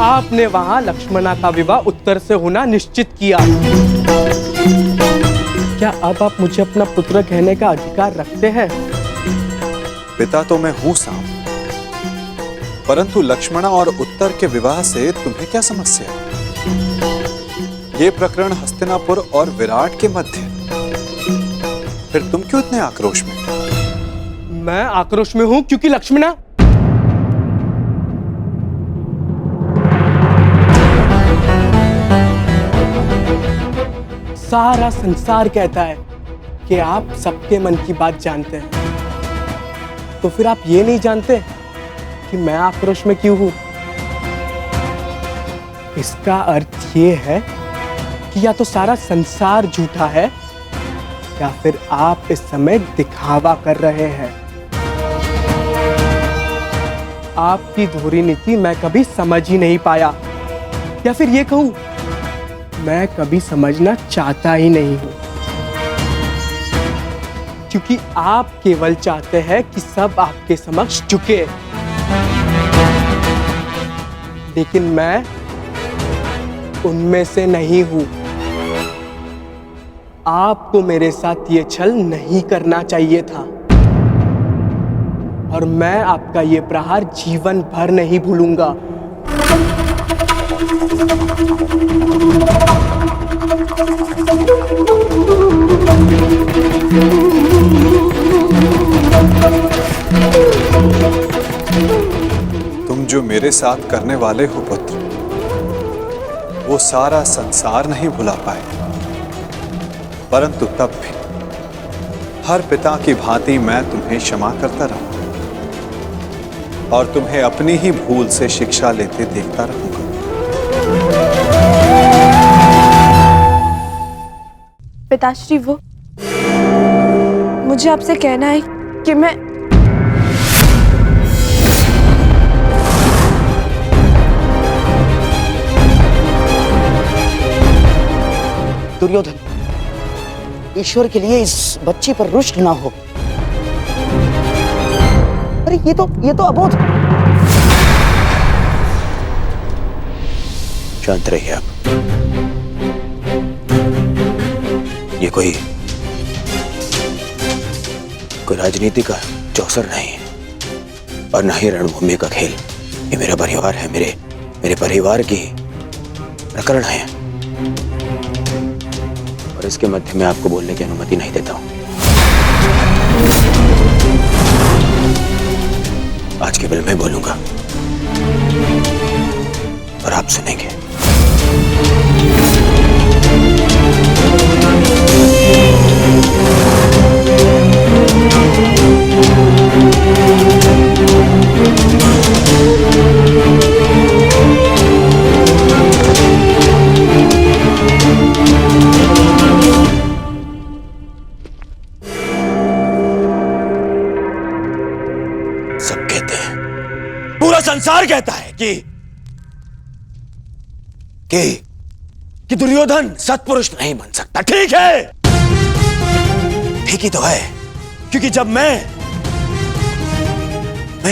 आपने वहां लक्ष्मणा का विवाह उत्तर से होना निश्चित किया। क्या अब आप मुझे अपना पुत्र कहने का अधिकार रखते हैं? पिता तो मैं हूं साम, परंतु लक्ष्मणा और उत्तर के विवाह से तुम्हें क्या समस्या? ये प्रकरण हस्तिनापुर और विराट के मध्य, फिर तुम क्यों इतने आक्रोश में? मैं आक्रोश में हूं क्योंकि लक्ष्मणा सारा संसार कहता है कि आप सबके मन की बात जानते हैं, तो फिर आप ये नहीं जानते कि मैं आक्रोश में क्यों हूं? इसका अर्थ ये है कि या तो सारा संसार झूठा है या फिर आप इस समय दिखावा कर रहे हैं। आपकी धोरी नीति मैं कभी समझ ही नहीं पाया, या फिर ये कहूं मैं कभी समझना चाहता ही नहीं हूं, क्योंकि आप केवल चाहते हैं कि सब आपके समक्ष झुके, लेकिन मैं उनमें से नहीं हूं। आपको मेरे साथ ये छल नहीं करना चाहिए था, और मैं आपका ये प्रहार जीवन भर नहीं भूलूंगा। साथ करने वाले हो पुत्र, वो सारा संसार नहीं भुला पाए, परंतु तब भी हर पिता की भांति मैं तुम्हें क्षमा करता रहूंगा और तुम्हें अपनी ही भूल से शिक्षा लेते देखता रहूंगा। पिताश्री, वो मुझे आपसे कहना है कि मैं दुर्योधन, ईश्वर के लिए इस बच्ची पर रुष्ट ना हो। अरे ये तो अबोध। शांत रहिए आप। ये कोई राजनीति का चौसर नहीं है और ना ही रणभूमि का खेल। ये मेरा परिवार है, मेरे परिवार की प्रकरण है और इसके मध्य में आपको बोलने की अनुमति नहीं देता हूं। आज केवल मैं बोलूंगा और आप सुनेंगे। सब कहते हैं, पूरा संसार कहता है कि दुर्योधन सत्पुरुष नहीं बन सकता। ठीक है, ठीक ही तो है, क्योंकि जब मैं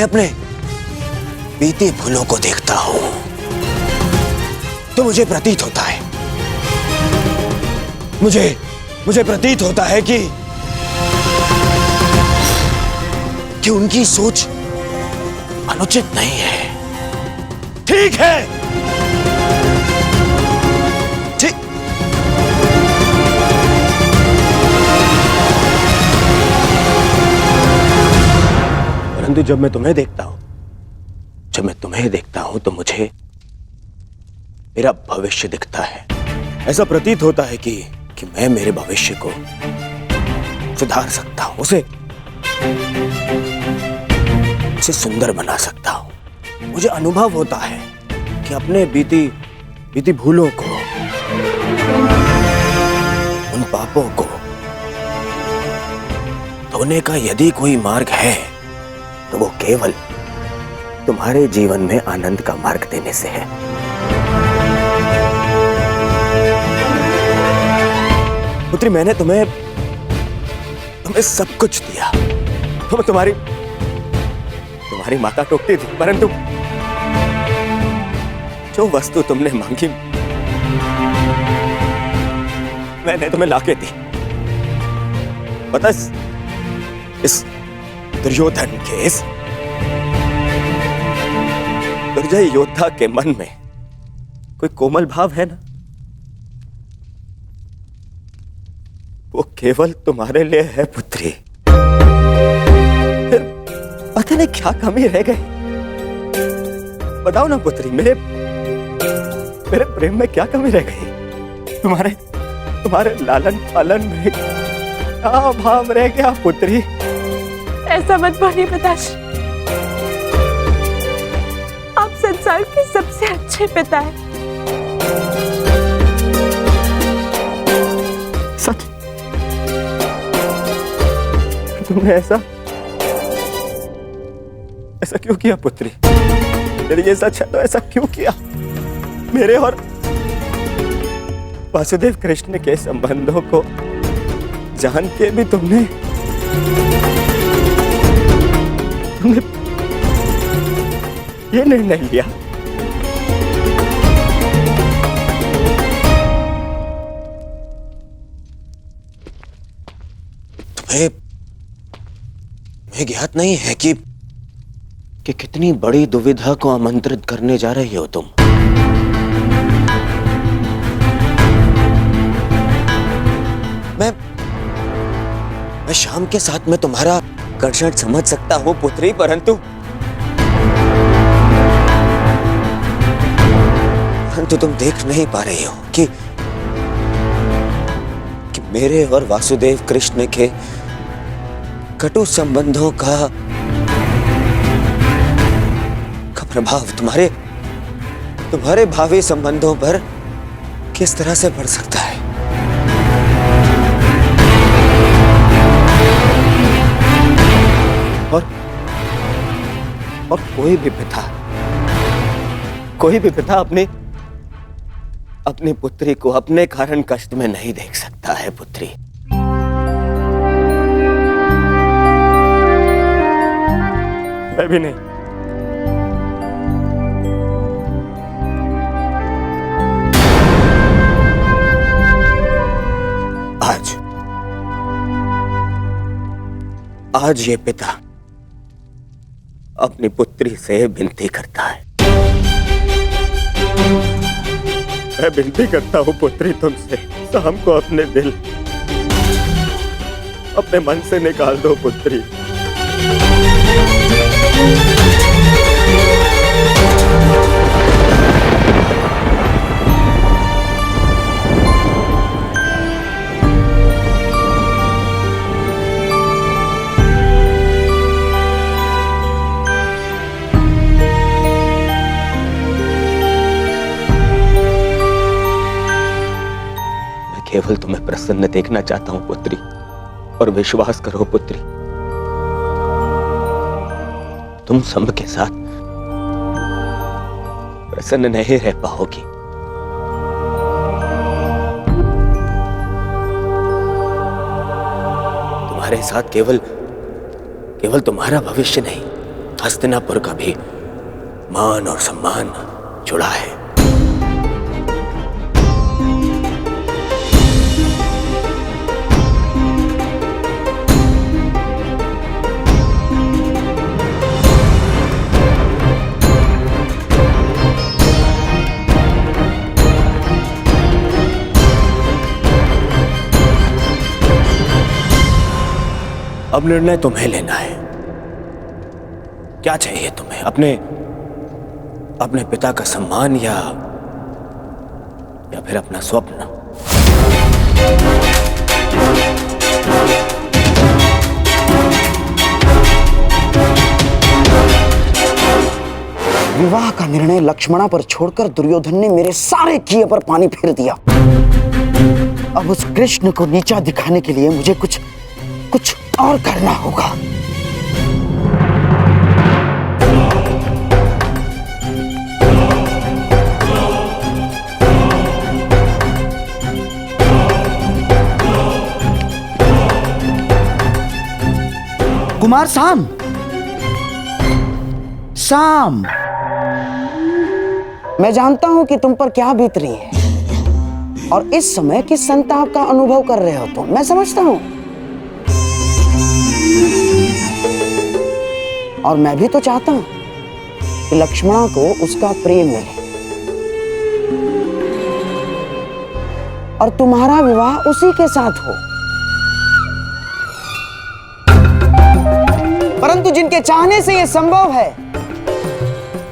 अपने बीती भूलों को देखता हूं तो मुझे प्रतीत होता है मुझे प्रतीत होता है कि उनकी सोच अनुचित नहीं है। ठीक है, ठीक। परंतु जब मैं तुम्हें देखता हूं तो मुझे मेरा भविष्य दिखता है। ऐसा प्रतीत होता है कि मैं मेरे भविष्य को सुधार सकता हूं, उसे सुंदर बना सकता हूं। मुझे अनुभव होता है कि अपने बीती भूलों को, उन पापों को धोने का यदि कोई मार्ग है तो वो केवल तुम्हारे जीवन में आनंद का मार्ग देने से है। पुत्री, मैंने तुम्हें सब कुछ दिया। तुम्हारी माता टोकती थी, परंतु जो वस्तु तुमने मांगी मैंने तुम्हें लाके दी। पता, इस दुर्योधन के, इस दुर्जय योद्धा के मन में कोई कोमल भाव है ना, वो केवल तुम्हारे लिए है पुत्री। फिर पता नहीं क्या कमी रह गई। बताओ ना पुत्री, मेरे प्रेम में क्या कमी रह गई? तुम्हारे लालन पालन में क्या भाव रह गया पुत्री? ऐसा मत बोलिए पिताश्री, आप संसार के सबसे अच्छे पिता हैं। सच? तुमने ऐसा क्यों किया पुत्री? यदि ये सच है तो ऐसा क्यों किया? मेरे और वासुदेव कृष्ण के संबंधों को जान के भी तुमने ये निर्णय लिया। तुम्हें ज्ञात नहीं है कि कितनी बड़ी दुविधा को आमंत्रित करने जा रही हो तुम। मैं शाम के साथ में तुम्हारा आकर्षण समझ सकता हूं पुत्री, परंतु परंतु तुम देख नहीं पा रही हो कि मेरे और वासुदेव कृष्ण के कटु संबंधों का प्रभाव तुम्हारे भावी संबंधों पर किस तरह से पड़ सकता है। और कोई भी पिता अपनी पुत्री को अपने कारण कष्ट में नहीं देख सकता है। पुत्री, मैं भी नहीं। आज ये पिता अपनी पुत्री से विनती करता है। मैं विनती करता हूँ पुत्री तुमसे, शाम को अपने दिल अपने मन से निकाल दो पुत्री। केवल तुम्हें प्रसन्न देखना चाहता हूं पुत्री, और विश्वास करो पुत्री, तुम सब के साथ प्रसन्न नहीं रह पाओगी। तुम्हारे साथ केवल तुम्हारा भविष्य नहीं, हस्तिनापुर का भी मान और सम्मान जुड़ा है। अब निर्णय तुम्हें लेना है। क्या चाहिए तुम्हें? अपने पिता का सम्मान या फिर अपना स्वप्न? विवाह का निर्णय लक्ष्मणा पर छोड़कर दुर्योधन ने मेरे सारे किए पर पानी फेर दिया। अब उस कृष्ण को नीचा दिखाने के लिए मुझे कुछ और करना होगा। कुमार साम, मैं जानता हूं कि तुम पर क्या बीत रही है और इस समय किस संताप का अनुभव कर रहे हो तुम। मैं समझता हूं, और मैं भी तो चाहता हूं कि लक्ष्मणा को उसका प्रेम मिले और तुम्हारा विवाह उसी के साथ हो। परंतु जिनके चाहने से यह संभव है,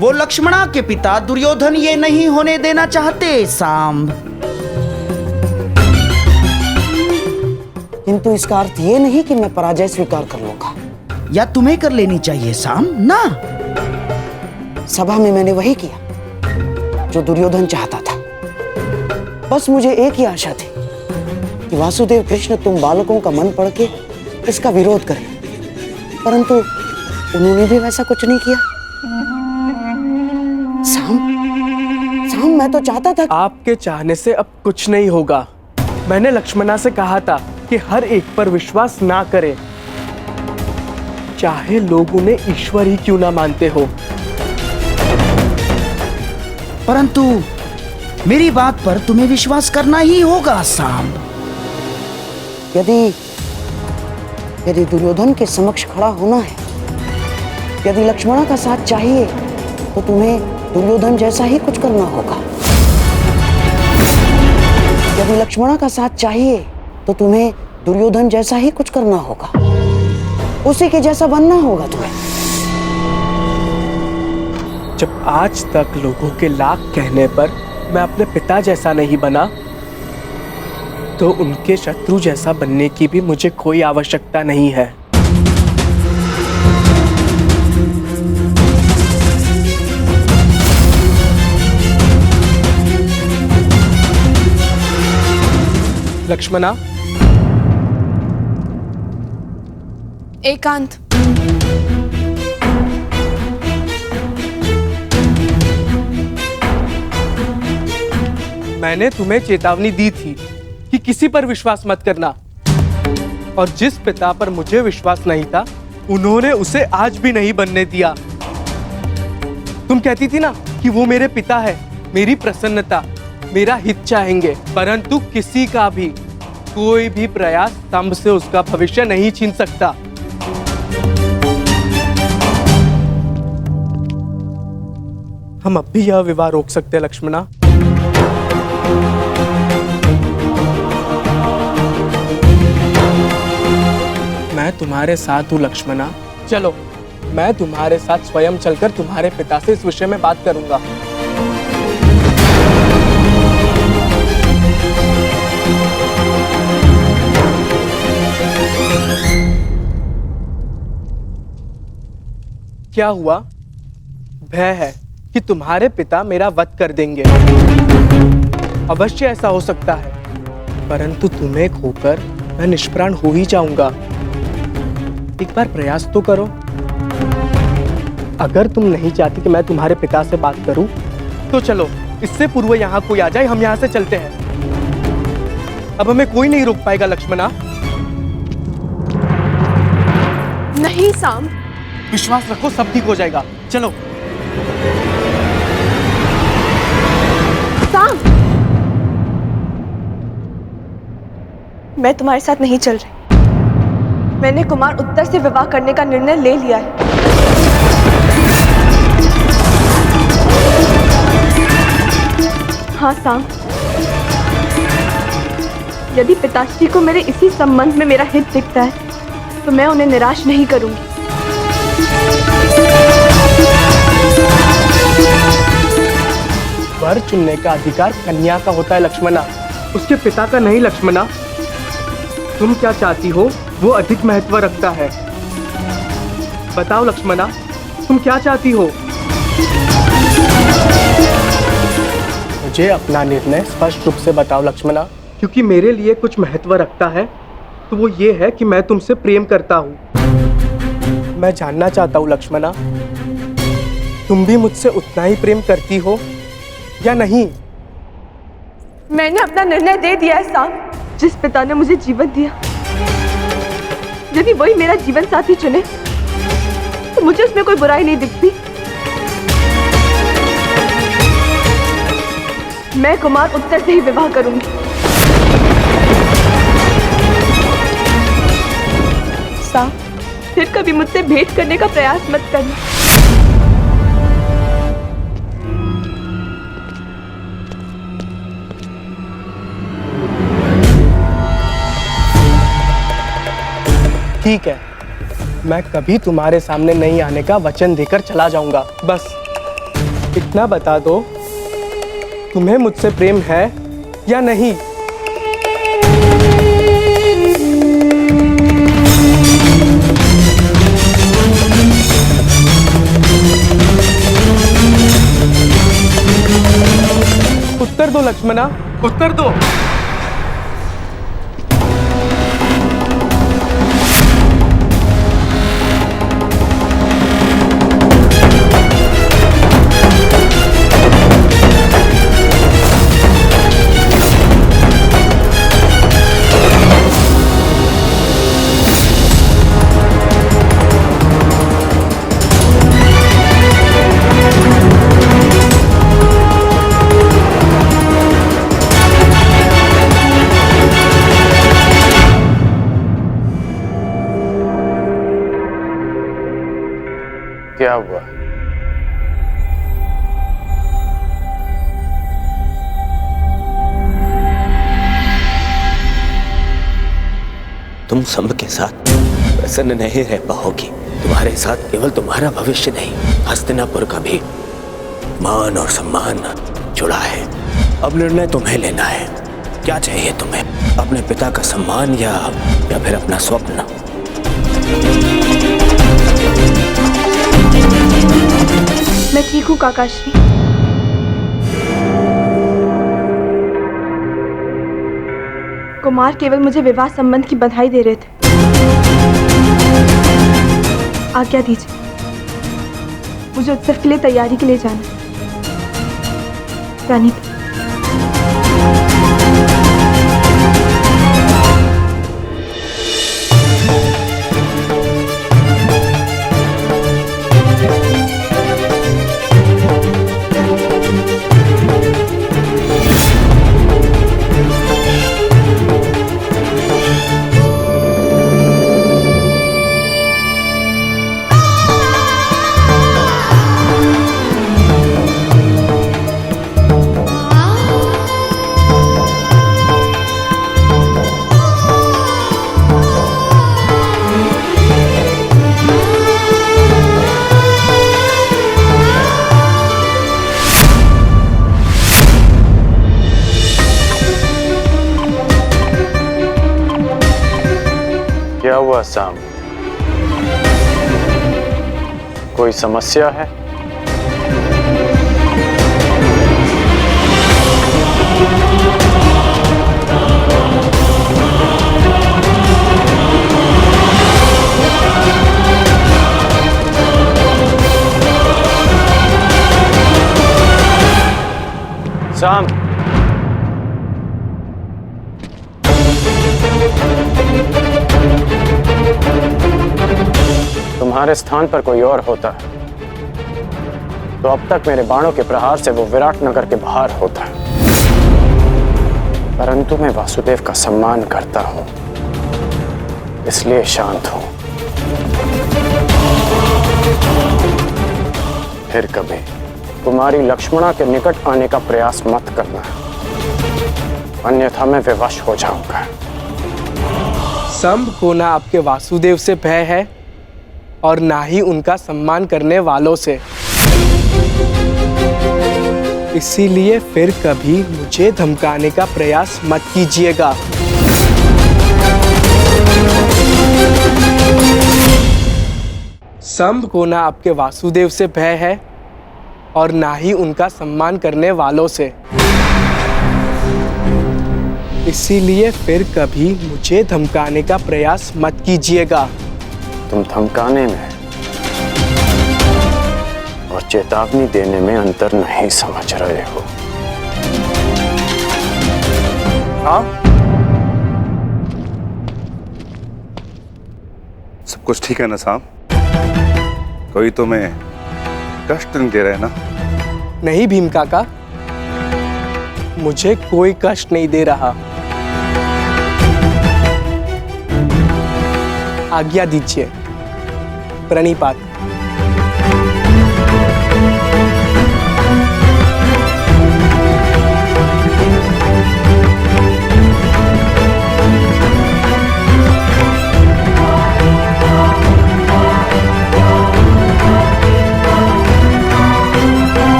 वो लक्ष्मणा के पिता दुर्योधन ये नहीं होने देना चाहते सांब। किंतु इसका अर्थ ये नहीं कि मैं पराजय स्वीकार कर लूंगा। या तुम्हें कर लेनी चाहिए साम ना। सभा में मैंने वही किया जो दुर्योधन चाहता था। बस मुझे एक ही आशा थी कि वासुदेव कृष्ण तुम बालकों का मन पढ़ के इसका विरोध करें, परंतु उन्होंने भी वैसा कुछ नहीं किया। साम, मैं तो चाहता था। आपके चाहने से अब कुछ नहीं होगा। मैंने लक्ष्मणा से कहा था कि हर एक पर विश्वास ना करें, चाहे लोग उन्हें ईश्वर ही क्यों ना मानते हो। परंतु मेरी बात पर तुम्हें विश्वास करना ही होगा साम। यदि दुर्योधन के समक्ष खड़ा होना है, यदि लक्ष्मणा का साथ चाहिए, तो तुम्हें दुर्योधन जैसा ही कुछ करना होगा। यदि लक्ष्मणा का साथ चाहिए, तो तुम्हें दुर्योधन जैसा ही कुछ करना होगा। उसी के जैसा बनना होगा तुम्हें। जब आज तक लोगों के लाख कहने पर मैं अपने पिता जैसा नहीं बना तो उनके शत्रु जैसा बनने की भी मुझे कोई आवश्यकता नहीं है। लक्ष्मणा, एकांत। मैंने तुम्हें चेतावनी दी थी कि किसी पर विश्वास मत करना, और जिस पिता पर मुझे विश्वास नहीं था उन्होंने उसे आज भी नहीं बनने दिया। तुम कहती थी ना कि वो मेरे पिता है, मेरी प्रसन्नता, मेरा हित चाहेंगे, परंतु किसी का भी कोई भी प्रयास स्तंभ से उसका भविष्य नहीं छीन सकता। हम अब भी यह विवाह रोक सकते हैं लक्ष्मणा। मैं तुम्हारे साथ हूं लक्ष्मणा। चलो, मैं तुम्हारे साथ स्वयं चलकर तुम्हारे पिता से इस विषय में बात करूंगा। क्या हुआ? भय है कि तुम्हारे पिता मेरा वध कर देंगे। अवश्य ऐसा हो सकता है, परंतु तुम्हें खोकर मैं निष्प्राण हो ही जाऊंगा। एक बार प्रयास तो करो। अगर तुम नहीं चाहती कि मैं तुम्हारे पिता से बात करूं, तो चलो, इससे पूर्व यहाँ कोई आ जाए, हम यहाँ से चलते हैं। अब हमें कोई नहीं रोक पाएगा लक्ष्मणा। नहीं साम, विश्वास रखो, सब ठीक हो जाएगा। चलो। साम, मैं तुम्हारे साथ नहीं चल रही। मैंने कुमार उत्तर से विवाह करने का निर्णय ले लिया है। हाँ साम, यदि पिताश्री को मेरे इसी संबंध में मेरा हित दिखता है तो मैं उन्हें निराश नहीं करूंगी। वर चुनने का अधिकार कन्या का होता है लक्ष्मणा, उसके पिता का नहीं लक्ष्मणा। तुम क्या चाहती हो वो अधिक महत्व रखता है। बताओ लक्ष्मणा, तुम क्या चाहती हो? मुझे अपना निर्णय स्पष्ट रूप से बताओ लक्ष्मणा, क्योंकि मेरे लिए कुछ महत्व रखता है तो वो ये है कि मैं तुमसे प्रेम करता हूँ। मैं जानना चाहता हूँ लक्ष्मणा, तुम भी मुझसे उतना ही प्रेम करती हो या नहीं? मैंने अपना निर्णय दे दिया है साम। जिस पिता ने मुझे जीवन दिया, यदि वही मेरा जीवन साथी चुने तो मुझे उसमें कोई बुराई नहीं दिखती। मैं कुमार उत्तर से ही विवाह करूंगी। साम, फिर कभी मुझसे भेंट करने का प्रयास मत करना। ठीक है, मैं कभी तुम्हारे सामने नहीं आने का वचन देकर चला जाऊंगा। बस इतना बता दो, तुम्हें मुझसे प्रेम है या नहीं? उत्तर दो लक्ष्मणा, उत्तर दो। क्या हुआ? तुम सब के साथ प्रसन्न नहीं रह पाओगी। तुम्हारे साथ केवल तुम्हारा भविष्य नहीं, हस्तिनापुर का भी मान और सम्मान जुड़ा है। अब निर्णय तुम्हें लेना है। क्या चाहिए तुम्हें? अपने पिता का सम्मान या फिर अपना स्वप्न? मैं ठीक हूँ काकाश्री। कुमार केवल मुझे विवाह संबंध की बधाई दे रहे थे। आज्ञा दीजिए, मुझे उत्सव के लिए तैयारी के लिए जाना है। रानी क्या हुआ साम? कोई समस्या है? साम, तुम्हारे स्थान पर कोई और होता तो अब तक मेरे बाणों के प्रहार से वो विराट नगर के बाहर होता। परंतु मैं वासुदेव का सम्मान करता हूं, इसलिए शांत हूं। फिर कभी कुमारी लक्ष्मणा के निकट आने का प्रयास मत करना, अन्यथा मैं विवश हो जाऊंगा। संभ को ना आपके वासुदेव से भय है और ना ही उनका सम्मान करने वालों से। इसीलिए फिर कभी मुझे धमकाने का प्रयास मत कीजिएगा। संभ को ना आपके वासुदेव से भय है और ना ही उनका सम्मान करने वालों से। इसीलिए फिर कभी मुझे धमकाने का प्रयास मत कीजिएगा। तुम धमकाने में और चेतावनी देने में अंतर नहीं समझ रहे हो। हाँ, सब कुछ ठीक है ना साहब? कोई तुम्हें कष्ट नहीं दे रहे ना? नहीं भीम काका, मुझे कोई कष्ट नहीं दे रहा। आज्ञा दीजिए। प्रणिपात।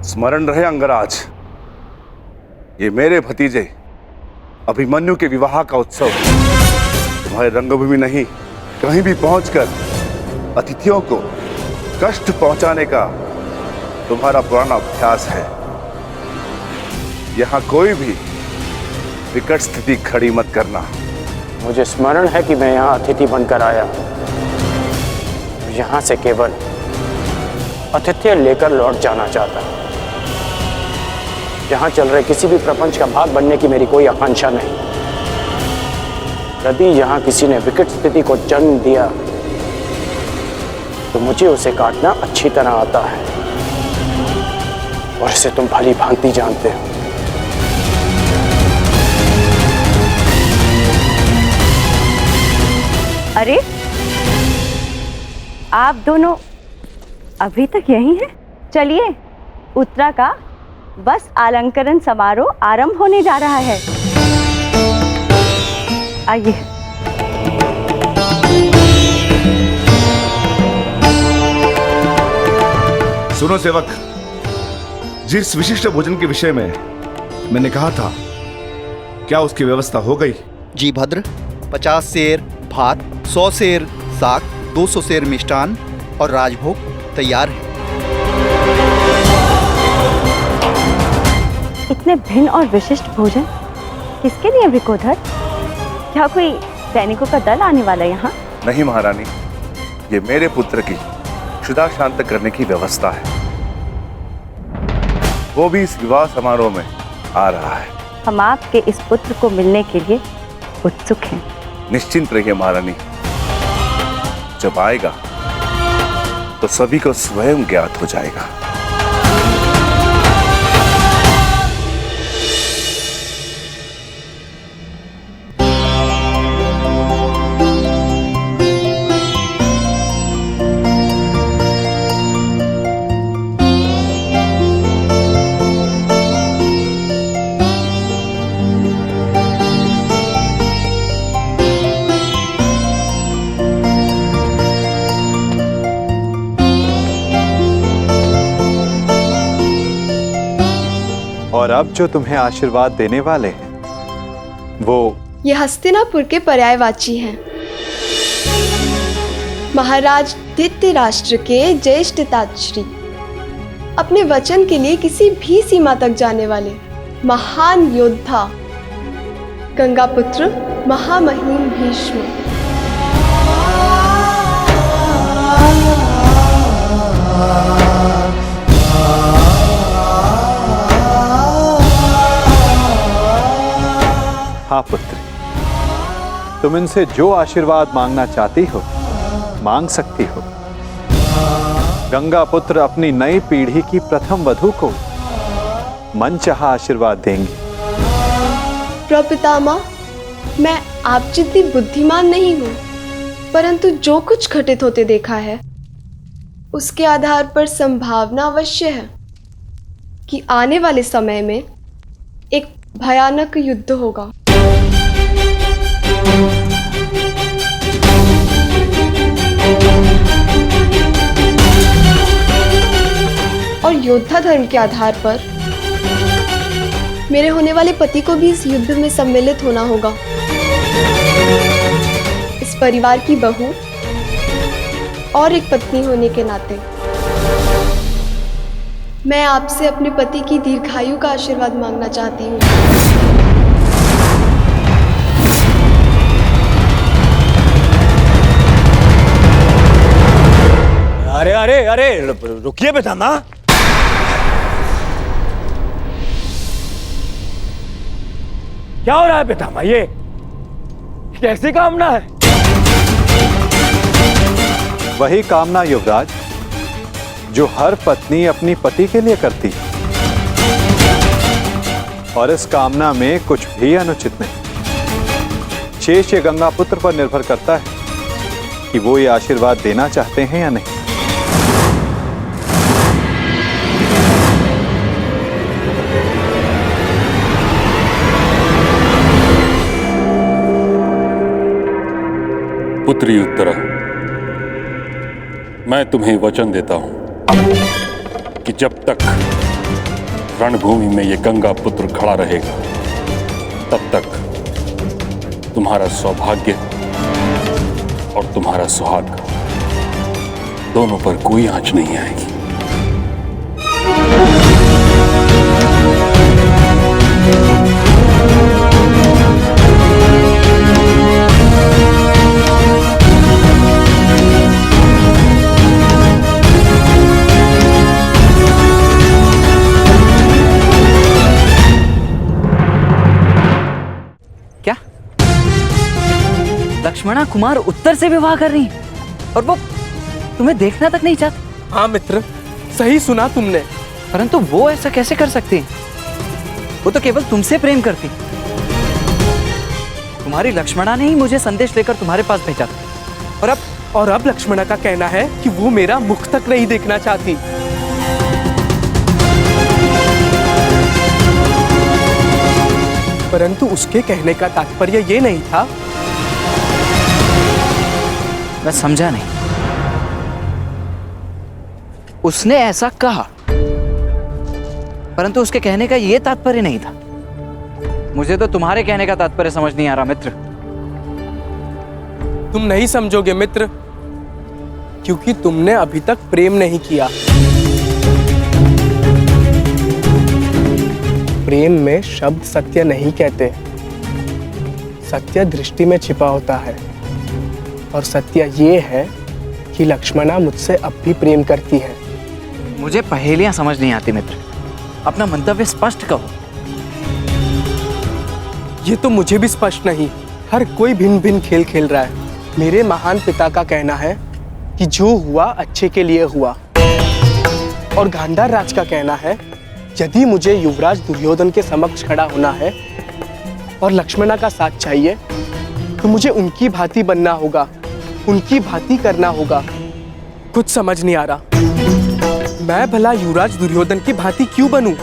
स्मरण रहे अंगराज, ये मेरे भतीजे अभिमन्यु के विवाह का उत्सव तुम्हारे रंगभूमि नहीं, कहीं भी पहुंचकर अतिथियों को कष्ट पहुंचाने का तुम्हारा पुराना अभ्यास है। यहां कोई भी विकट स्थिति खड़ी मत करना। मुझे स्मरण है कि मैं यहाँ अतिथि बनकर आया, यहाँ से केवल अतिथि लेकर लौट जाना चाहता। यहाँ चल रहे किसी भी प्रपंच का भाग बनने की मेरी कोई आकांक्षा नहीं। यदि यहाँ किसी ने विकट स्थिति को जन्म दिया तो मुझे उसे काटना अच्छी तरह आता है और इसे तुम भली भांति जानते हो। अरे आप दोनों अभी तक यहीं हैं? चलिए, उत्तरा का बस अलंकरण समारोह आरंभ होने जा रहा है। आइए। सुनो सेवक, जिस विशिष्ट भोजन के विषय में मैंने कहा था, क्या उसकी व्यवस्था हो गई? जी भद्र, 50 सेर भात, 100 सेर साग, 200 सेर मिष्टान और राजभोग तैयार है। इतने भिन्न और विशिष्ट भोजन किसके लिए विकोधर? क्या कोई सैनिकों का दल आने वाला है यहाँ? नहीं महारानी, ये मेरे पुत्र की क्षुधा शांत करने की व्यवस्था है। वो भी इस विवाह समारोह में आ रहा है। हम आपके इस पुत्र को मिलने के लिए उत्सुक हैं। निश्चिंत रहिए महारानी, जब आएगा तो सभी को स्वयं ज्ञात हो जाएगा। और अब जो तुम्हें आशीर्वाद देने वाले हैं वो ये हस्तिनापुर के पर्यायवाची हैं। महाराज धृतराष्ट्र के ज्येष्ठताश्री, अपने वचन के लिए किसी भी सीमा तक जाने वाले महान योद्धा, गंगापुत्र महामहिम भीष्म। हाँ पुत्री, तुम इनसे जो आशीर्वाद मांगना चाहती हो मांग सकती हो। गंगा पुत्र अपनी नई पीढ़ी की प्रथम वधू को मनचाहा आशीर्वाद देंगे। प्रपितामह, मैं आप जितनी बुद्धिमान नहीं हूँ, परंतु जो कुछ घटित होते देखा है उसके आधार पर संभावना अवश्य है कि आने वाले समय में एक भयानक युद्ध होगा। और योद्धा धर्म के आधार पर मेरे होने वाले पति को भी इस युद्ध में सम्मिलित होना होगा। इस परिवार की बहू और एक पत्नी होने के नाते मैं आपसे अपने पति की दीर्घायु का आशीर्वाद मांगना चाहती हूँ। अरे अरे अरे रुकिए पितामह। क्या हो रहा है पितामह? ये कैसी कामना है? वही कामना युवराज जो हर पत्नी अपनी पति के लिए करती है, और इस कामना में कुछ भी अनुचित नहीं। शेष ये गंगा पुत्र पर निर्भर करता है कि वो ये आशीर्वाद देना चाहते हैं या नहीं। पुत्री उत्तरा, मैं तुम्हें वचन देता हूं कि जब तक रणभूमि में ये गंगा पुत्र खड़ा रहेगा तब तक तुम्हारा सौभाग्य और तुम्हारा सुहाग दोनों पर कोई आंच नहीं आएगी। लक्ष्मणा कुमार उत्तर से विवाह कर रही और वो तुम्हें देखना तक नहीं चाहती। हाँ मित्र, सही सुना तुमने। परंतु वो ऐसा कैसे कर सकती? वो तो केवल तुमसे प्रेम करती। तुम्हारी लक्ष्मणा ने ही मुझे संदेश लेकर तुम्हारे पास भेजा था। और अब लक्ष्मणा का कहना है कि वो मेरा मुख तक नहीं देखना चाहती। परंतु उसके कहने का तात्पर्य ये नहीं था। मैं समझा नहीं। उसने ऐसा कहा, परंतु उसके कहने का यह तात्पर्य नहीं था। मुझे तो तुम्हारे कहने का तात्पर्य समझ नहीं आ रहा मित्र। तुम नहीं समझोगे मित्र, क्योंकि तुमने अभी तक प्रेम नहीं किया। प्रेम में शब्द सत्य नहीं कहते, सत्य दृष्टि में छिपा होता है। और सत्य ये है कि लक्ष्मणा मुझसे अब भी प्रेम करती है। मुझे पहेलियां समझ नहीं आती मित्र, अपना मंतव्य स्पष्ट कहो। ये तो मुझे भी स्पष्ट नहीं, हर कोई भिन्न भिन्न खेल खेल रहा है। मेरे महान पिता का कहना है कि जो हुआ अच्छे के लिए हुआ, और गांधार राज का कहना है यदि मुझे युवराज दुर्योधन के समक्ष खड़ा होना है और लक्ष्मणा का साथ चाहिए तो मुझे उनकी भांति बनना होगा, उनकी भांति करना होगा। कुछ समझ नहीं आ रहा, मैं भला युवराज दुर्योधन की भांति क्यों बनूं?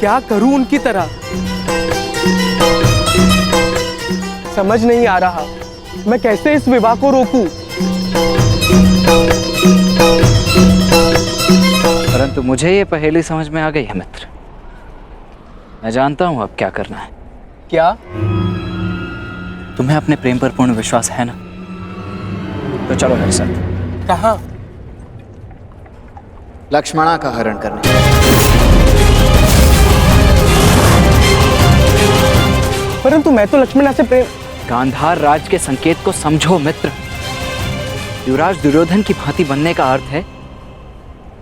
क्या करूं उनकी तरह? समझ नहीं आ रहा, मैं कैसे इस विवाह को रोकूं? परंतु मुझे ये पहेली समझ में आ गई है मित्र। मैं जानता हूं अब क्या करना है। क्या? तुम्हें अपने प्रेम पर पूर्ण विश्वास है ना? तो चलो मेरे साथ। कहां? लक्ष्मणा का हरण करने। परंतु मैं तो लक्ष्मणा से प्रेम। गांधार राज के संकेत को समझो मित्र। युवराज दुर्योधन की भांति बनने का अर्थ है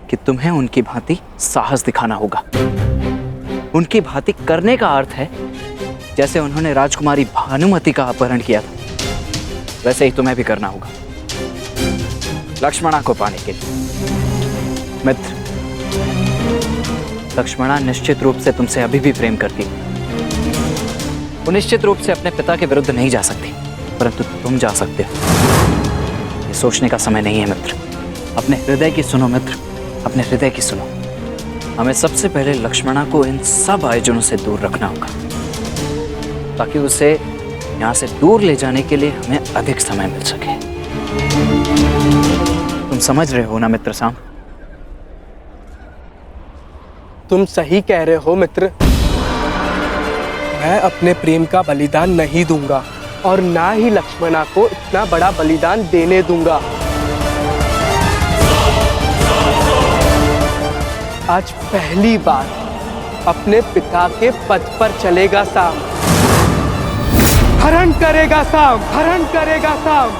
कि तुम्हें उनकी भांति साहस दिखाना होगा। उनकी भांति करने का अर्थ है जैसे उन्होंने राजकुमारी भानुमति का अपहरण किया था, वैसे ही तुम्हें भी करना होगा लक्ष्मणा को पाने के लिए। मित्र, लक्ष्मणा निश्चित रूप से तुमसे अभी भी प्रेम करती है। वो निश्चित रूप से अपने पिता के विरुद्ध नहीं जा सकती, परंतु तुम जा सकते हो। ये सोचने का समय नहीं है मित्र। अपने हृदय की सुनो मित्र, अपने हृदय की सुनो। हमें सबसे पहले लक्ष्मणा को इन सब आयोजनों से दूर रखना होगा, ताकि उसे यहाँ से दूर ले जाने के लिए हमें अधिक समय मिल सके। तुम समझ रहे हो ना मित्र साम? तुम सही कह रहे हो मित्र। मैं अपने प्रेम का बलिदान नहीं दूंगा और ना ही लक्ष्मणा को इतना बड़ा बलिदान देने दूंगा। आज पहली बार अपने पिता के पथ पर चलेगा साम। हरण करेगा साम, हरण करेगा साम।